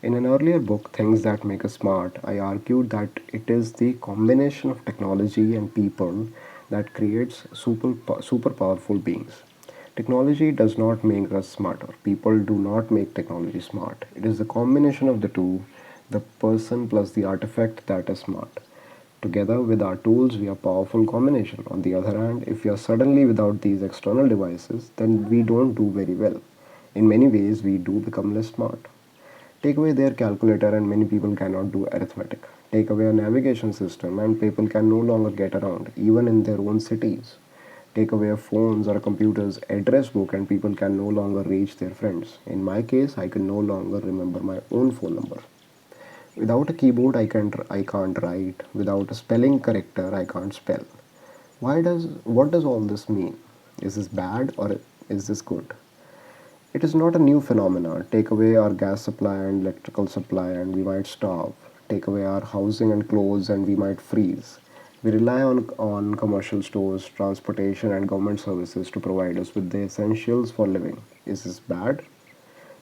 In an earlier book, Things That Make Us Smart, I argued that it is the combination of technology and people that creates super powerful beings. Technology does not make us smarter. People do not make technology smart. It is the combination of the two, the person plus the artifact, that is smart. Together with our tools, we are a powerful combination. On the other hand, if we are suddenly without these external devices, then we don't do very well. In many ways, we do become less smart. Take away their calculator and many people cannot do arithmetic. Take away a navigation system and people can no longer get around, even in their own cities. Take away a phone's or a computer's address book and people can no longer reach their friends. In my case, I can no longer remember my own phone number. Without a keyboard, I can't write. Without a spelling corrector, I can't spell. What does all this mean? Is this bad or is this good? It is not a new phenomenon. Take away our gas supply and electrical supply and we might starve. Take away our housing and clothes and we might freeze. We rely on commercial stores, transportation, and government services to provide us with the essentials for living. Is this bad?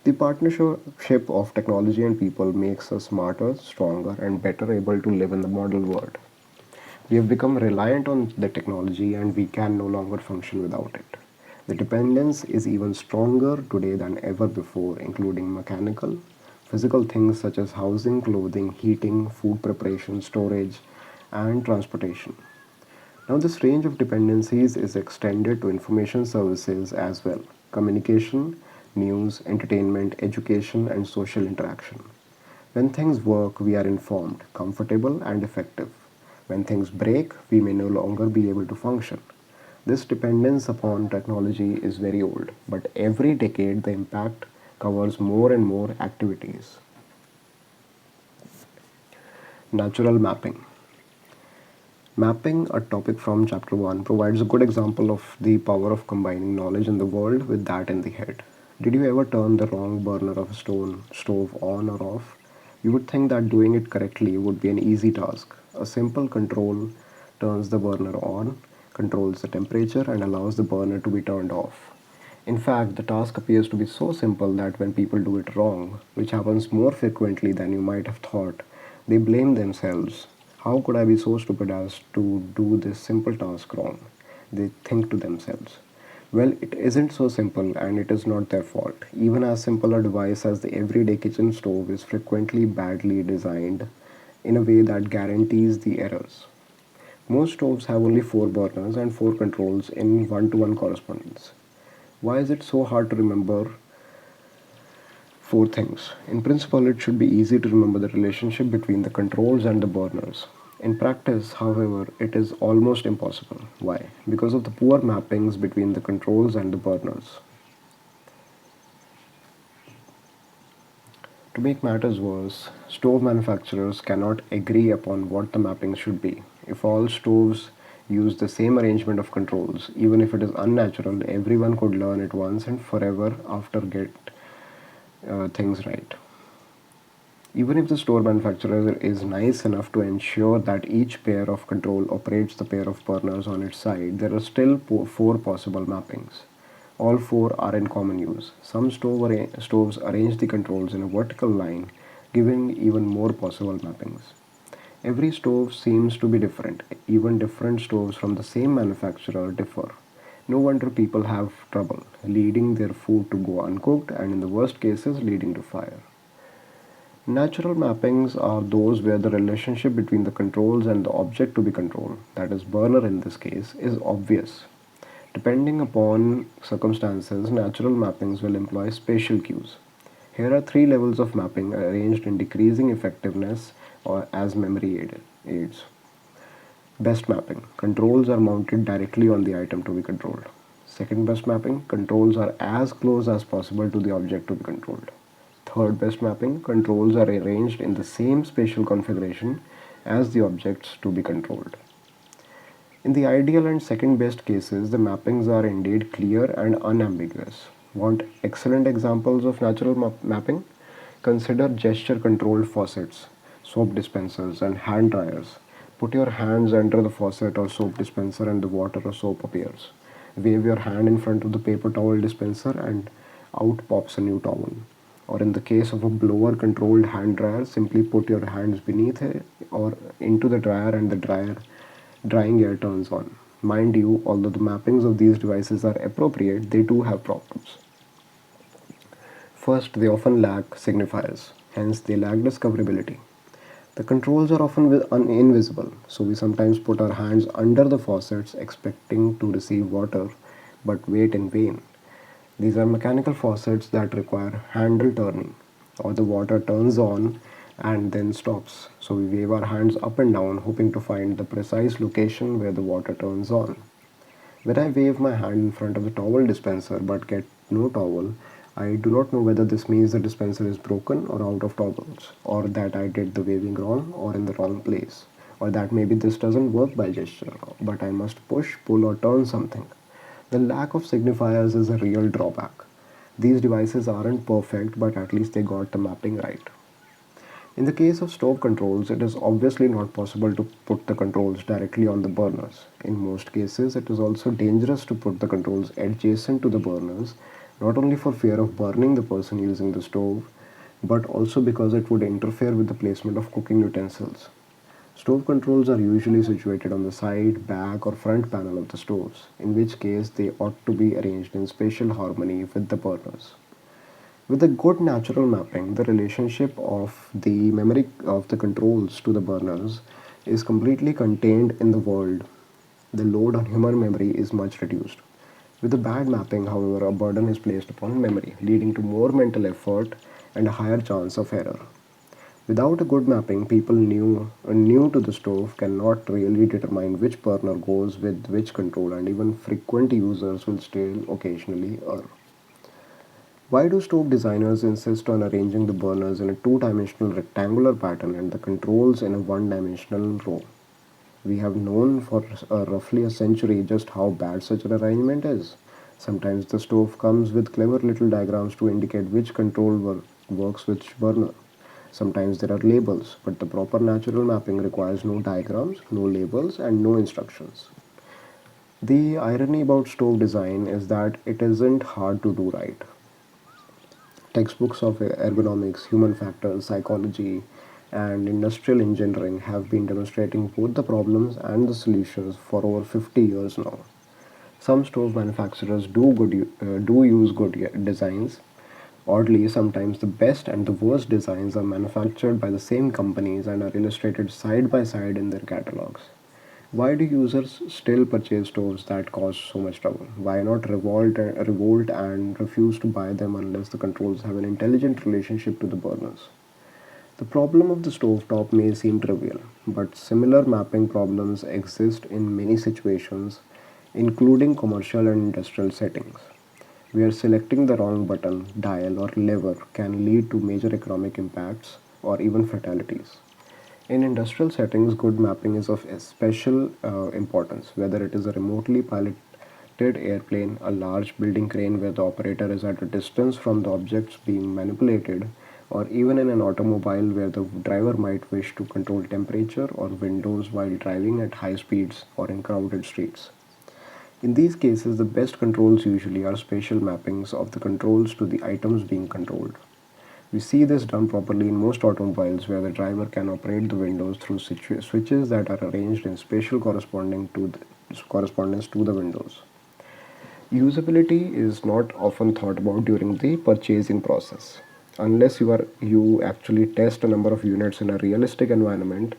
The partnership of technology and people makes us smarter, stronger, and better able to live in the modern world. We have become reliant on the technology and we can no longer function without it. The dependence is even stronger today than ever before, including mechanical, physical things such as housing, clothing, heating, food preparation, storage, and transportation. Now, this range of dependencies is extended to information services as well: communication, news, entertainment, education, and social interaction. When things work, we are informed, comfortable, and effective. When things break, we may no longer be able to function. This dependence upon technology is very old, but every decade the impact covers more and more activities. Natural mapping. Mapping, a topic from chapter 1, provides a good example of the power of combining knowledge in the world with that in the head. Did you ever turn the wrong burner of a stove on or off? You would think that doing it correctly would be an easy task. A simple control turns the burner on, controls the temperature, and allows the burner to be turned off. In fact, the task appears to be so simple that when people do it wrong, which happens more frequently than you might have thought, they blame themselves. How could I be so stupid as to do this simple task wrong? They think to themselves. Well, it isn't so simple and it is not their fault. Even as simple a device as the everyday kitchen stove is frequently badly designed in a way that guarantees the errors. Most stoves have only 4 burners and 4 controls in one-to-one correspondence. Why is it so hard to remember 4 things? In principle, it should be easy to remember the relationship between the controls and the burners. In practice, however, it is almost impossible. Why? Because of the poor mappings between the controls and the burners. To make matters worse, stove manufacturers cannot agree upon what the mapping should be. If all stoves use the same arrangement of controls, even if it is unnatural, everyone could learn it once and forever after get things right. Even if the store manufacturer is nice enough to ensure that each pair of control operates the pair of burners on its side, there are still 4 possible mappings. All 4 are in common use. Some stoves arrange the controls in a vertical line, giving even more possible mappings. Every stove seems to be different. Even different stoves from the same manufacturer differ. No wonder people have trouble leading their food to go uncooked and, in the worst cases, leading to fire. Natural mappings are those where the relationship between the controls and the object to be controlled, that is, burner in this case, is obvious. Depending upon circumstances, natural mappings will employ spatial cues. Here are 3 levels of mapping arranged in decreasing effectiveness or as memory aids. Best mapping. Controls are mounted directly on the item to be controlled. Second best mapping. Controls are as close as possible to the object to be controlled. Third best mapping. Controls are arranged in the same spatial configuration as the objects to be controlled. In the ideal and second best cases, the mappings are indeed clear and unambiguous. Want excellent examples of natural mapping? Consider gesture controlled faucets, soap dispensers, and hand dryers. Put your hands under the faucet or soap dispenser and the water or soap appears. Wave your hand in front of the paper towel dispenser and out pops a new towel. Or in the case of a blower controlled hand dryer, simply put your hands beneath it or into the dryer and the drying air turns on. Mind you, although the mappings of these devices are appropriate, they do have problems. First, they often lack signifiers, hence they lack discoverability. The controls are often invisible, so we sometimes put our hands under the faucets expecting to receive water, but wait in vain. These are mechanical faucets that require handle turning, or the water turns on and then stops. So we wave our hands up and down, hoping to find the precise location where the water turns on. When I wave my hand in front of the towel dispenser but get no towel, I do not know whether this means the dispenser is broken or out of towels, or that I did the waving wrong or in the wrong place, or that maybe this doesn't work by gesture, but I must push, pull, or turn something. The lack of signifiers is a real drawback. These devices aren't perfect, but at least they got the mapping right. In the case of stove controls, it is obviously not possible to put the controls directly on the burners. In most cases, it is also dangerous to put the controls adjacent to the burners, not only for fear of burning the person using the stove, but also because it would interfere with the placement of cooking utensils. Stove controls are usually situated on the side, back, or front panel of the stoves, in which case they ought to be arranged in spatial harmony with the burners. With a good natural mapping, the relationship of the memory of the controls to the burners is completely contained in the world. The load on human memory is much reduced. With a bad mapping, however, a burden is placed upon memory, leading to more mental effort and a higher chance of error. Without a good mapping, people new to the stove cannot really determine which burner goes with which control, and even frequent users will still occasionally err. Why do stove designers insist on arranging the burners in a two-dimensional rectangular pattern and the controls in a one-dimensional row? We have known for roughly a century just how bad such an arrangement is. Sometimes the stove comes with clever little diagrams to indicate which works which burner. Sometimes there are labels, but the proper natural mapping requires no diagrams, no labels, and no instructions. The irony about stove design is that it isn't hard to do right. Textbooks of ergonomics, human factors, psychology, and industrial engineering have been demonstrating both the problems and the solutions for over 50 years now. Some stove manufacturers do use designs. Oddly, sometimes the best and the worst designs are manufactured by the same companies and are illustrated side by side in their catalogs. Why do users still purchase stoves that cause so much trouble? Why not revolt and refuse to buy them unless the controls have an intelligent relationship to the burners? The problem of the stovetop may seem trivial, but similar mapping problems exist in many situations, including commercial and industrial settings, where selecting the wrong button, dial, or lever can lead to major economic impacts or even fatalities. In industrial settings, good mapping is of special importance, whether it is a remotely piloted airplane, a large building crane where the operator is at a distance from the objects being manipulated, or even in an automobile where the driver might wish to control temperature or windows while driving at high speeds or in crowded streets. In these cases, the best controls usually are spatial mappings of the controls to the items being controlled. We see this done properly in most automobiles where the driver can operate the windows through switches that are arranged in spatial correspondence to the windows. Usability is not often thought about during the purchasing process. Unless you actually test a number of units in a realistic environment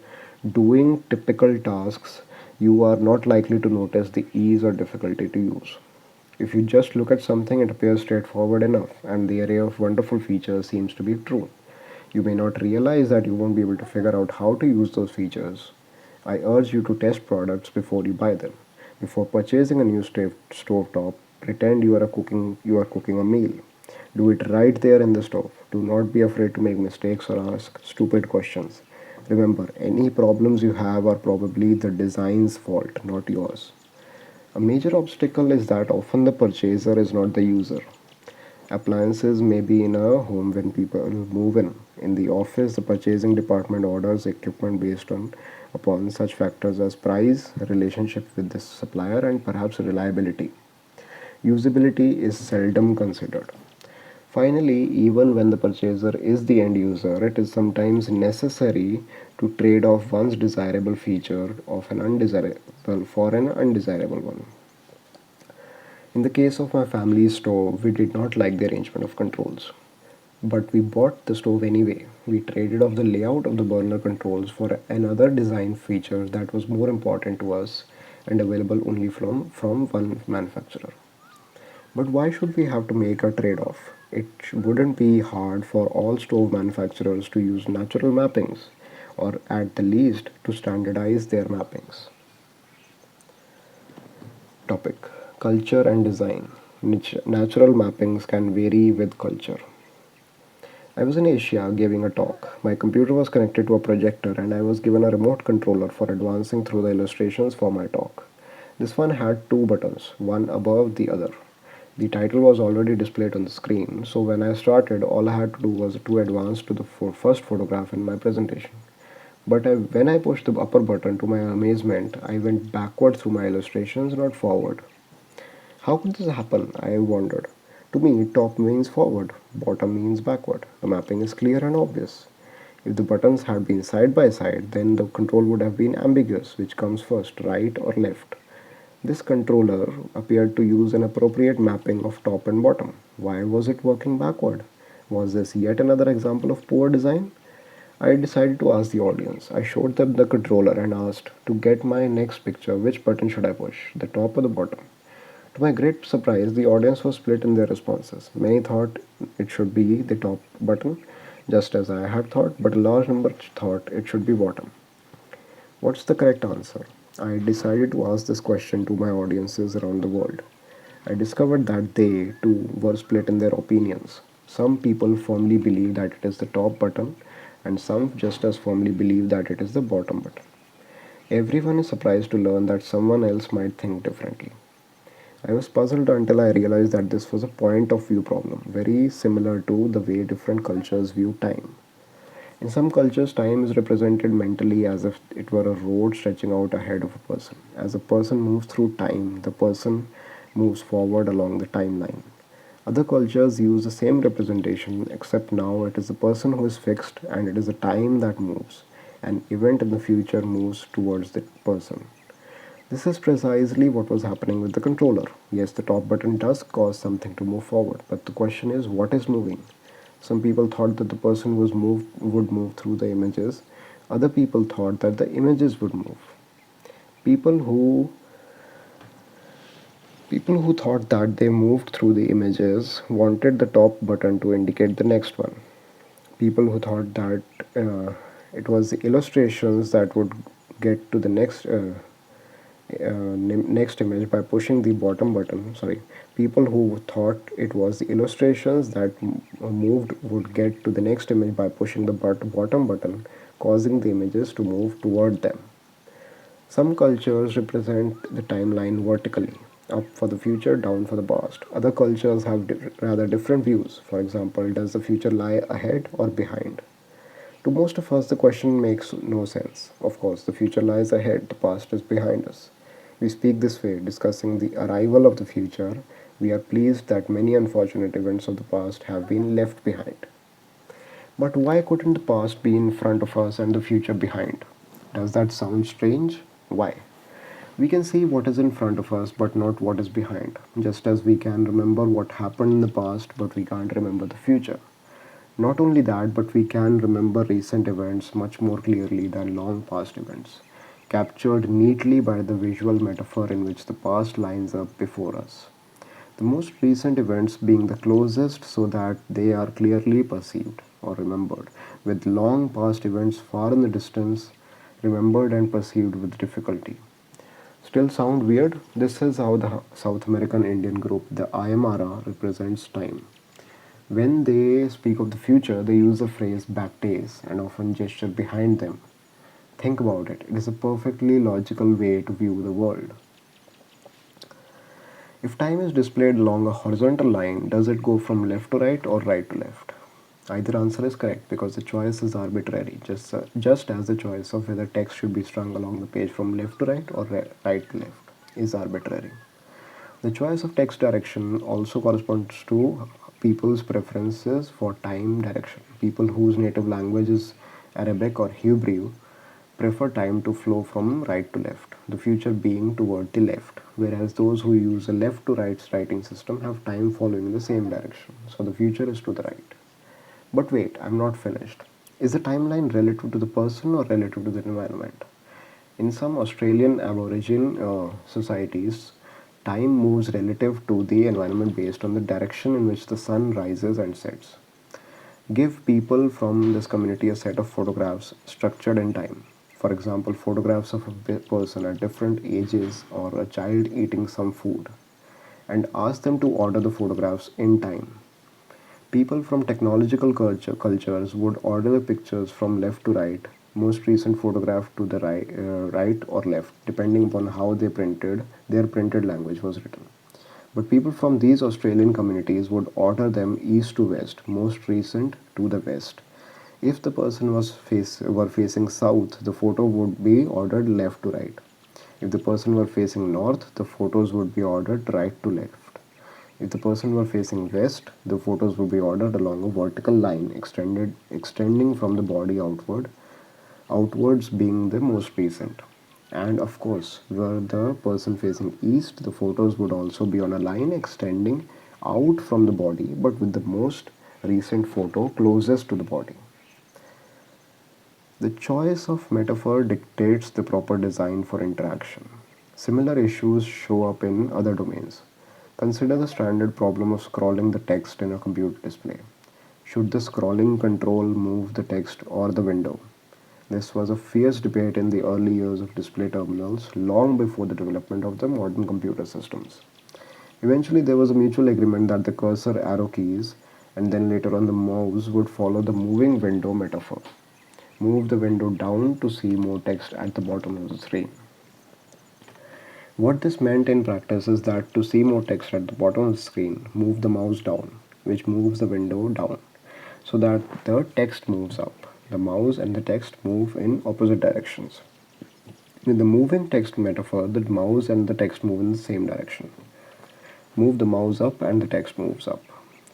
doing typical tasks, you are not likely to notice the ease or difficulty to use. If you just look at something, it appears straightforward enough, and the array of wonderful features seems to be true. You may not realize that you won't be able to figure out how to use those features. I urge you to test products before you buy them. Before purchasing a new stove top, pretend you are cooking a meal. Do it right there in the stove. Do not be afraid to make mistakes or ask stupid questions. Remember, any problems you have are probably the design's fault, not yours. A major obstacle is that often the purchaser is not the user. Appliances may be in a home when people move in. In the office, the purchasing department orders equipment based on upon such factors as price, relationship with the supplier, and perhaps reliability. Usability is seldom considered. Finally, even when the purchaser is the end user, it is sometimes necessary to trade off one's desirable feature of an undesirable for an undesirable one. In the case of my family's stove, we did not like the arrangement of controls. But we bought the stove anyway. We traded off the layout of the burner controls for another design feature that was more important to us and available only from one manufacturer. But why should we have to make a trade off? It wouldn't be hard for all stove manufacturers to use natural mappings, or at the least to standardize their mappings. Topic: Culture and design. Natural mappings can vary with culture. I was in Asia giving a talk. My computer was connected to a projector and I was given a remote controller for advancing through the illustrations for my talk. This one had two buttons, one above the other. The title was already displayed on the screen, so when I started, all I had to do was to advance to the first photograph in my presentation. But when I pushed the upper button, to my amazement, I went backward through my illustrations, not forward. How could this happen? I wondered. To me, top means forward, bottom means backward. The mapping is clear and obvious. If the buttons had been side by side, then the control would have been ambiguous, which comes first, right or left. This controller appeared to use an appropriate mapping of top and bottom. Why was it working backward? Was this yet another example of poor design? I decided to ask the audience. I showed them the controller and asked, to get my next picture, which button should I push, the top or the bottom? To my great surprise, the audience was split in their responses. Many thought it should be the top button, just as I had thought, but a large number thought it should be bottom. What's the correct answer? I decided to ask this question to my audiences around the world. I discovered that they, too, were split in their opinions. Some people firmly believe that it is the top button, and some just as firmly believe that it is the bottom button. Everyone is surprised to learn that someone else might think differently. I was puzzled until I realized that this was a point of view problem, very similar to the way different cultures view time. In some cultures, time is represented mentally as if it were a road stretching out ahead of a person. As a person moves through time, the person moves forward along the timeline. Other cultures use the same representation, except now it is the person who is fixed and it is the time that moves. An event in the future moves towards the person. This is precisely what was happening with the controller. Yes, the top button does cause something to move forward, but the question is, what is moving? Some people thought that the person would move through the images. Other people thought that the images would move. People who People who thought that they moved through the images wanted the top button to indicate the next one. People who thought that it was the illustrations that would get to the next image by pushing the bottom button. Sorry, people who thought it was the illustrations that moved would get to the next image by pushing the bottom button, causing the images to move toward them. Some cultures represent the timeline vertically, up for the future, down for the past. Other cultures have rather different views. For example, does the future lie ahead or behind? To most of us, the question makes no sense. Of course, the future lies ahead, the past is behind us. We speak this way, discussing the arrival of the future. We are pleased that many unfortunate events of the past have been left behind. But why couldn't the past be in front of us and the future behind? Does that sound strange? Why? We can see what is in front of us but not what is behind, just as we can remember what happened in the past but we can't remember the future. Not only that, but we can remember recent events much more clearly than long past events, captured neatly by the visual metaphor in which the past lines up before us. The most recent events being the closest so that they are clearly perceived or remembered, with long past events far in the distance, remembered and perceived with difficulty. Still sound weird? This is how the South American Indian group, the Aymara, represents time. When they speak of the future, they use the phrase back days and often gesture behind them. Think about it, it is a perfectly logical way to view the world. If time is displayed along a horizontal line, does it go from left to right or right to left? Either answer is correct because the choice is arbitrary, just as the choice of whether text should be strung along the page from left to right or right to left is arbitrary. The choice of text direction also corresponds to people's preferences for time direction. People whose native language is Arabic or Hebrew prefer time to flow from right to left, the future being toward the left, whereas those who use a left to right writing system have time following the same direction, so the future is to the right. But wait, I'm not finished. Is the timeline relative to the person or relative to the environment? In some Australian Aborigine societies, time moves relative to the environment based on the direction in which the sun rises and sets. Give people from this community a set of photographs structured in time. For example, photographs of a person at different ages or a child eating some food, and ask them to order the photographs in time. People from technological cultures would order the pictures from left to right, most recent photograph to the right or left, depending upon how their printed language was written. But people from these Australian communities would order them east to west, most recent to the west. If the person were facing south, the photo would be ordered left to right. If the person were facing north, the photos would be ordered right to left. If the person were facing west, the photos would be ordered along a vertical line extending from the body outwards being the most recent. And of course, were the person facing east, the photos would also be on a line extending out from the body but with the most recent photo closest to the body. The choice of metaphor dictates the proper design for interaction. Similar issues show up in other domains. Consider the standard problem of scrolling the text in a computer display. Should the scrolling control move the text or the window? This was a fierce debate in the early years of display terminals, long before the development of the modern computer systems. Eventually, there was a mutual agreement that the cursor arrow keys and then later on the mouse would follow the moving window metaphor. Move the window down to see more text at the bottom of the screen. What this meant in practice is that to see more text at the bottom of the screen, move the mouse down, which moves the window down, so that the text moves up. The mouse and the text move in opposite directions. In the moving text metaphor, the mouse and the text move in the same direction. Move the mouse up and the text moves up.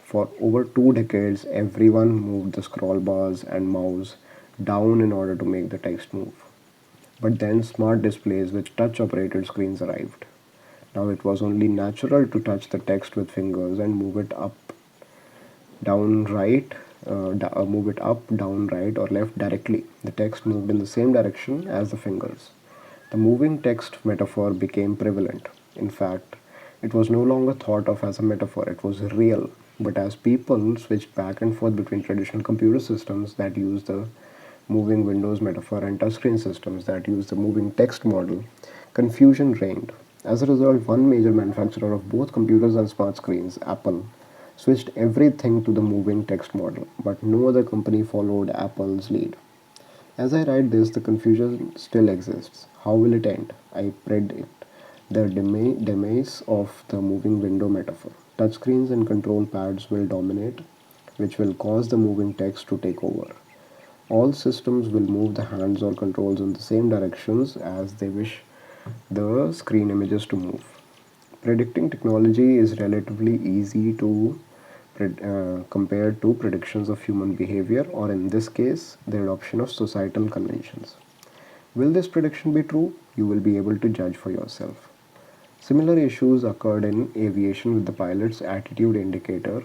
For over 2 decades, everyone moved the scroll bars and mouse down in order to make the text move. But then smart displays with touch operated screens arrived. Now it was only natural to touch the text with fingers and move it up, down, right, move it up, down, right, or left directly. The text moved in the same direction as the fingers. The moving text metaphor became prevalent. In fact, it was no longer thought of as a metaphor, it was real. But as people switched back and forth between traditional computer systems that use the moving windows metaphor and touchscreen systems that use the moving text model, confusion reigned. As a result, one major manufacturer of both computers and smart screens, Apple, switched everything to the moving text model, but no other company followed Apple's lead. As I write this, the confusion still exists. How will it end? I predict the demise of the moving window metaphor. Touchscreens and control pads will dominate, which will cause the moving text to take over. All systems will move the hands or controls in the same directions as they wish the screen images to move. Predicting technology is relatively easy to compared to predictions of human behavior, or in this case, the adoption of societal conventions. Will this prediction be true? You will be able to judge for yourself. Similar issues occurred in aviation with the pilot's attitude indicator,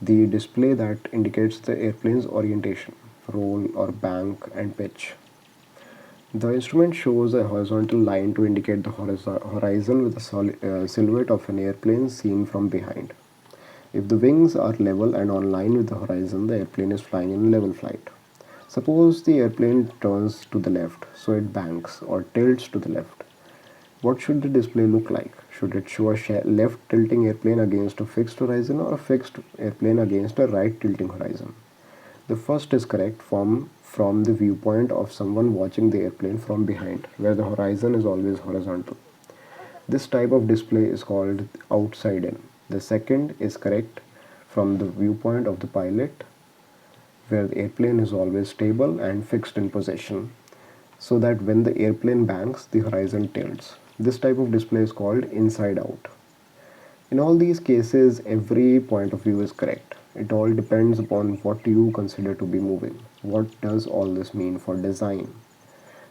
the display that indicates the airplane's orientation, roll or bank, and pitch. The instrument shows a horizontal line to indicate the horizon with a silhouette of an airplane seen from behind. If the wings are level and on line with the horizon, the airplane is flying in level flight. Suppose the airplane turns to the left, so it banks or tilts to the left. What should the display look like? Should it show a left tilting airplane against a fixed horizon or a fixed airplane against a right tilting horizon? The first is correct from the viewpoint of someone watching the airplane from behind, where the horizon is always horizontal. This type of display is called outside in. The second is correct from the viewpoint of the pilot, where the airplane is always stable and fixed in position, so that when the airplane banks, the horizon tilts. This type of display is called inside out. In all these cases, every point of view is correct. It all depends upon what you consider to be moving. What does all this mean for design?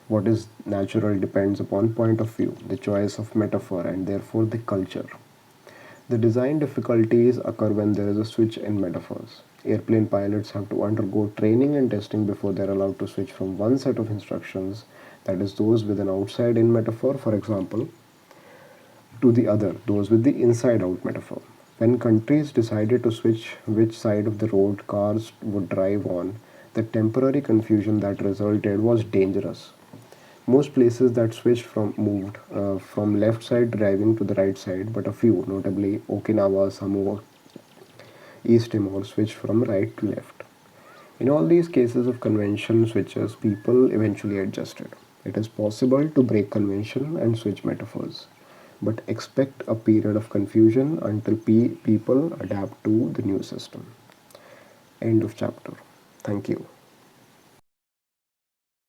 What is natural depends upon point of view, the choice of metaphor, and therefore the culture. The design difficulties occur when there is a switch in metaphors. Airplane pilots have to undergo training and testing before they are allowed to switch from one set of instructions, that is, those with an outside in metaphor, for example, to the other, those with the inside out metaphor. When countries decided to switch which side of the road cars would drive on, the temporary confusion that resulted was dangerous. Most places that switched from left side driving to the right side, but a few, notably Okinawa, Samoa, East Timor, switched from right to left. In all these cases of convention switches, people eventually adjusted. It is possible to break convention and switch metaphors, but expect a period of confusion until people adapt to the new system. End of chapter. Thank you.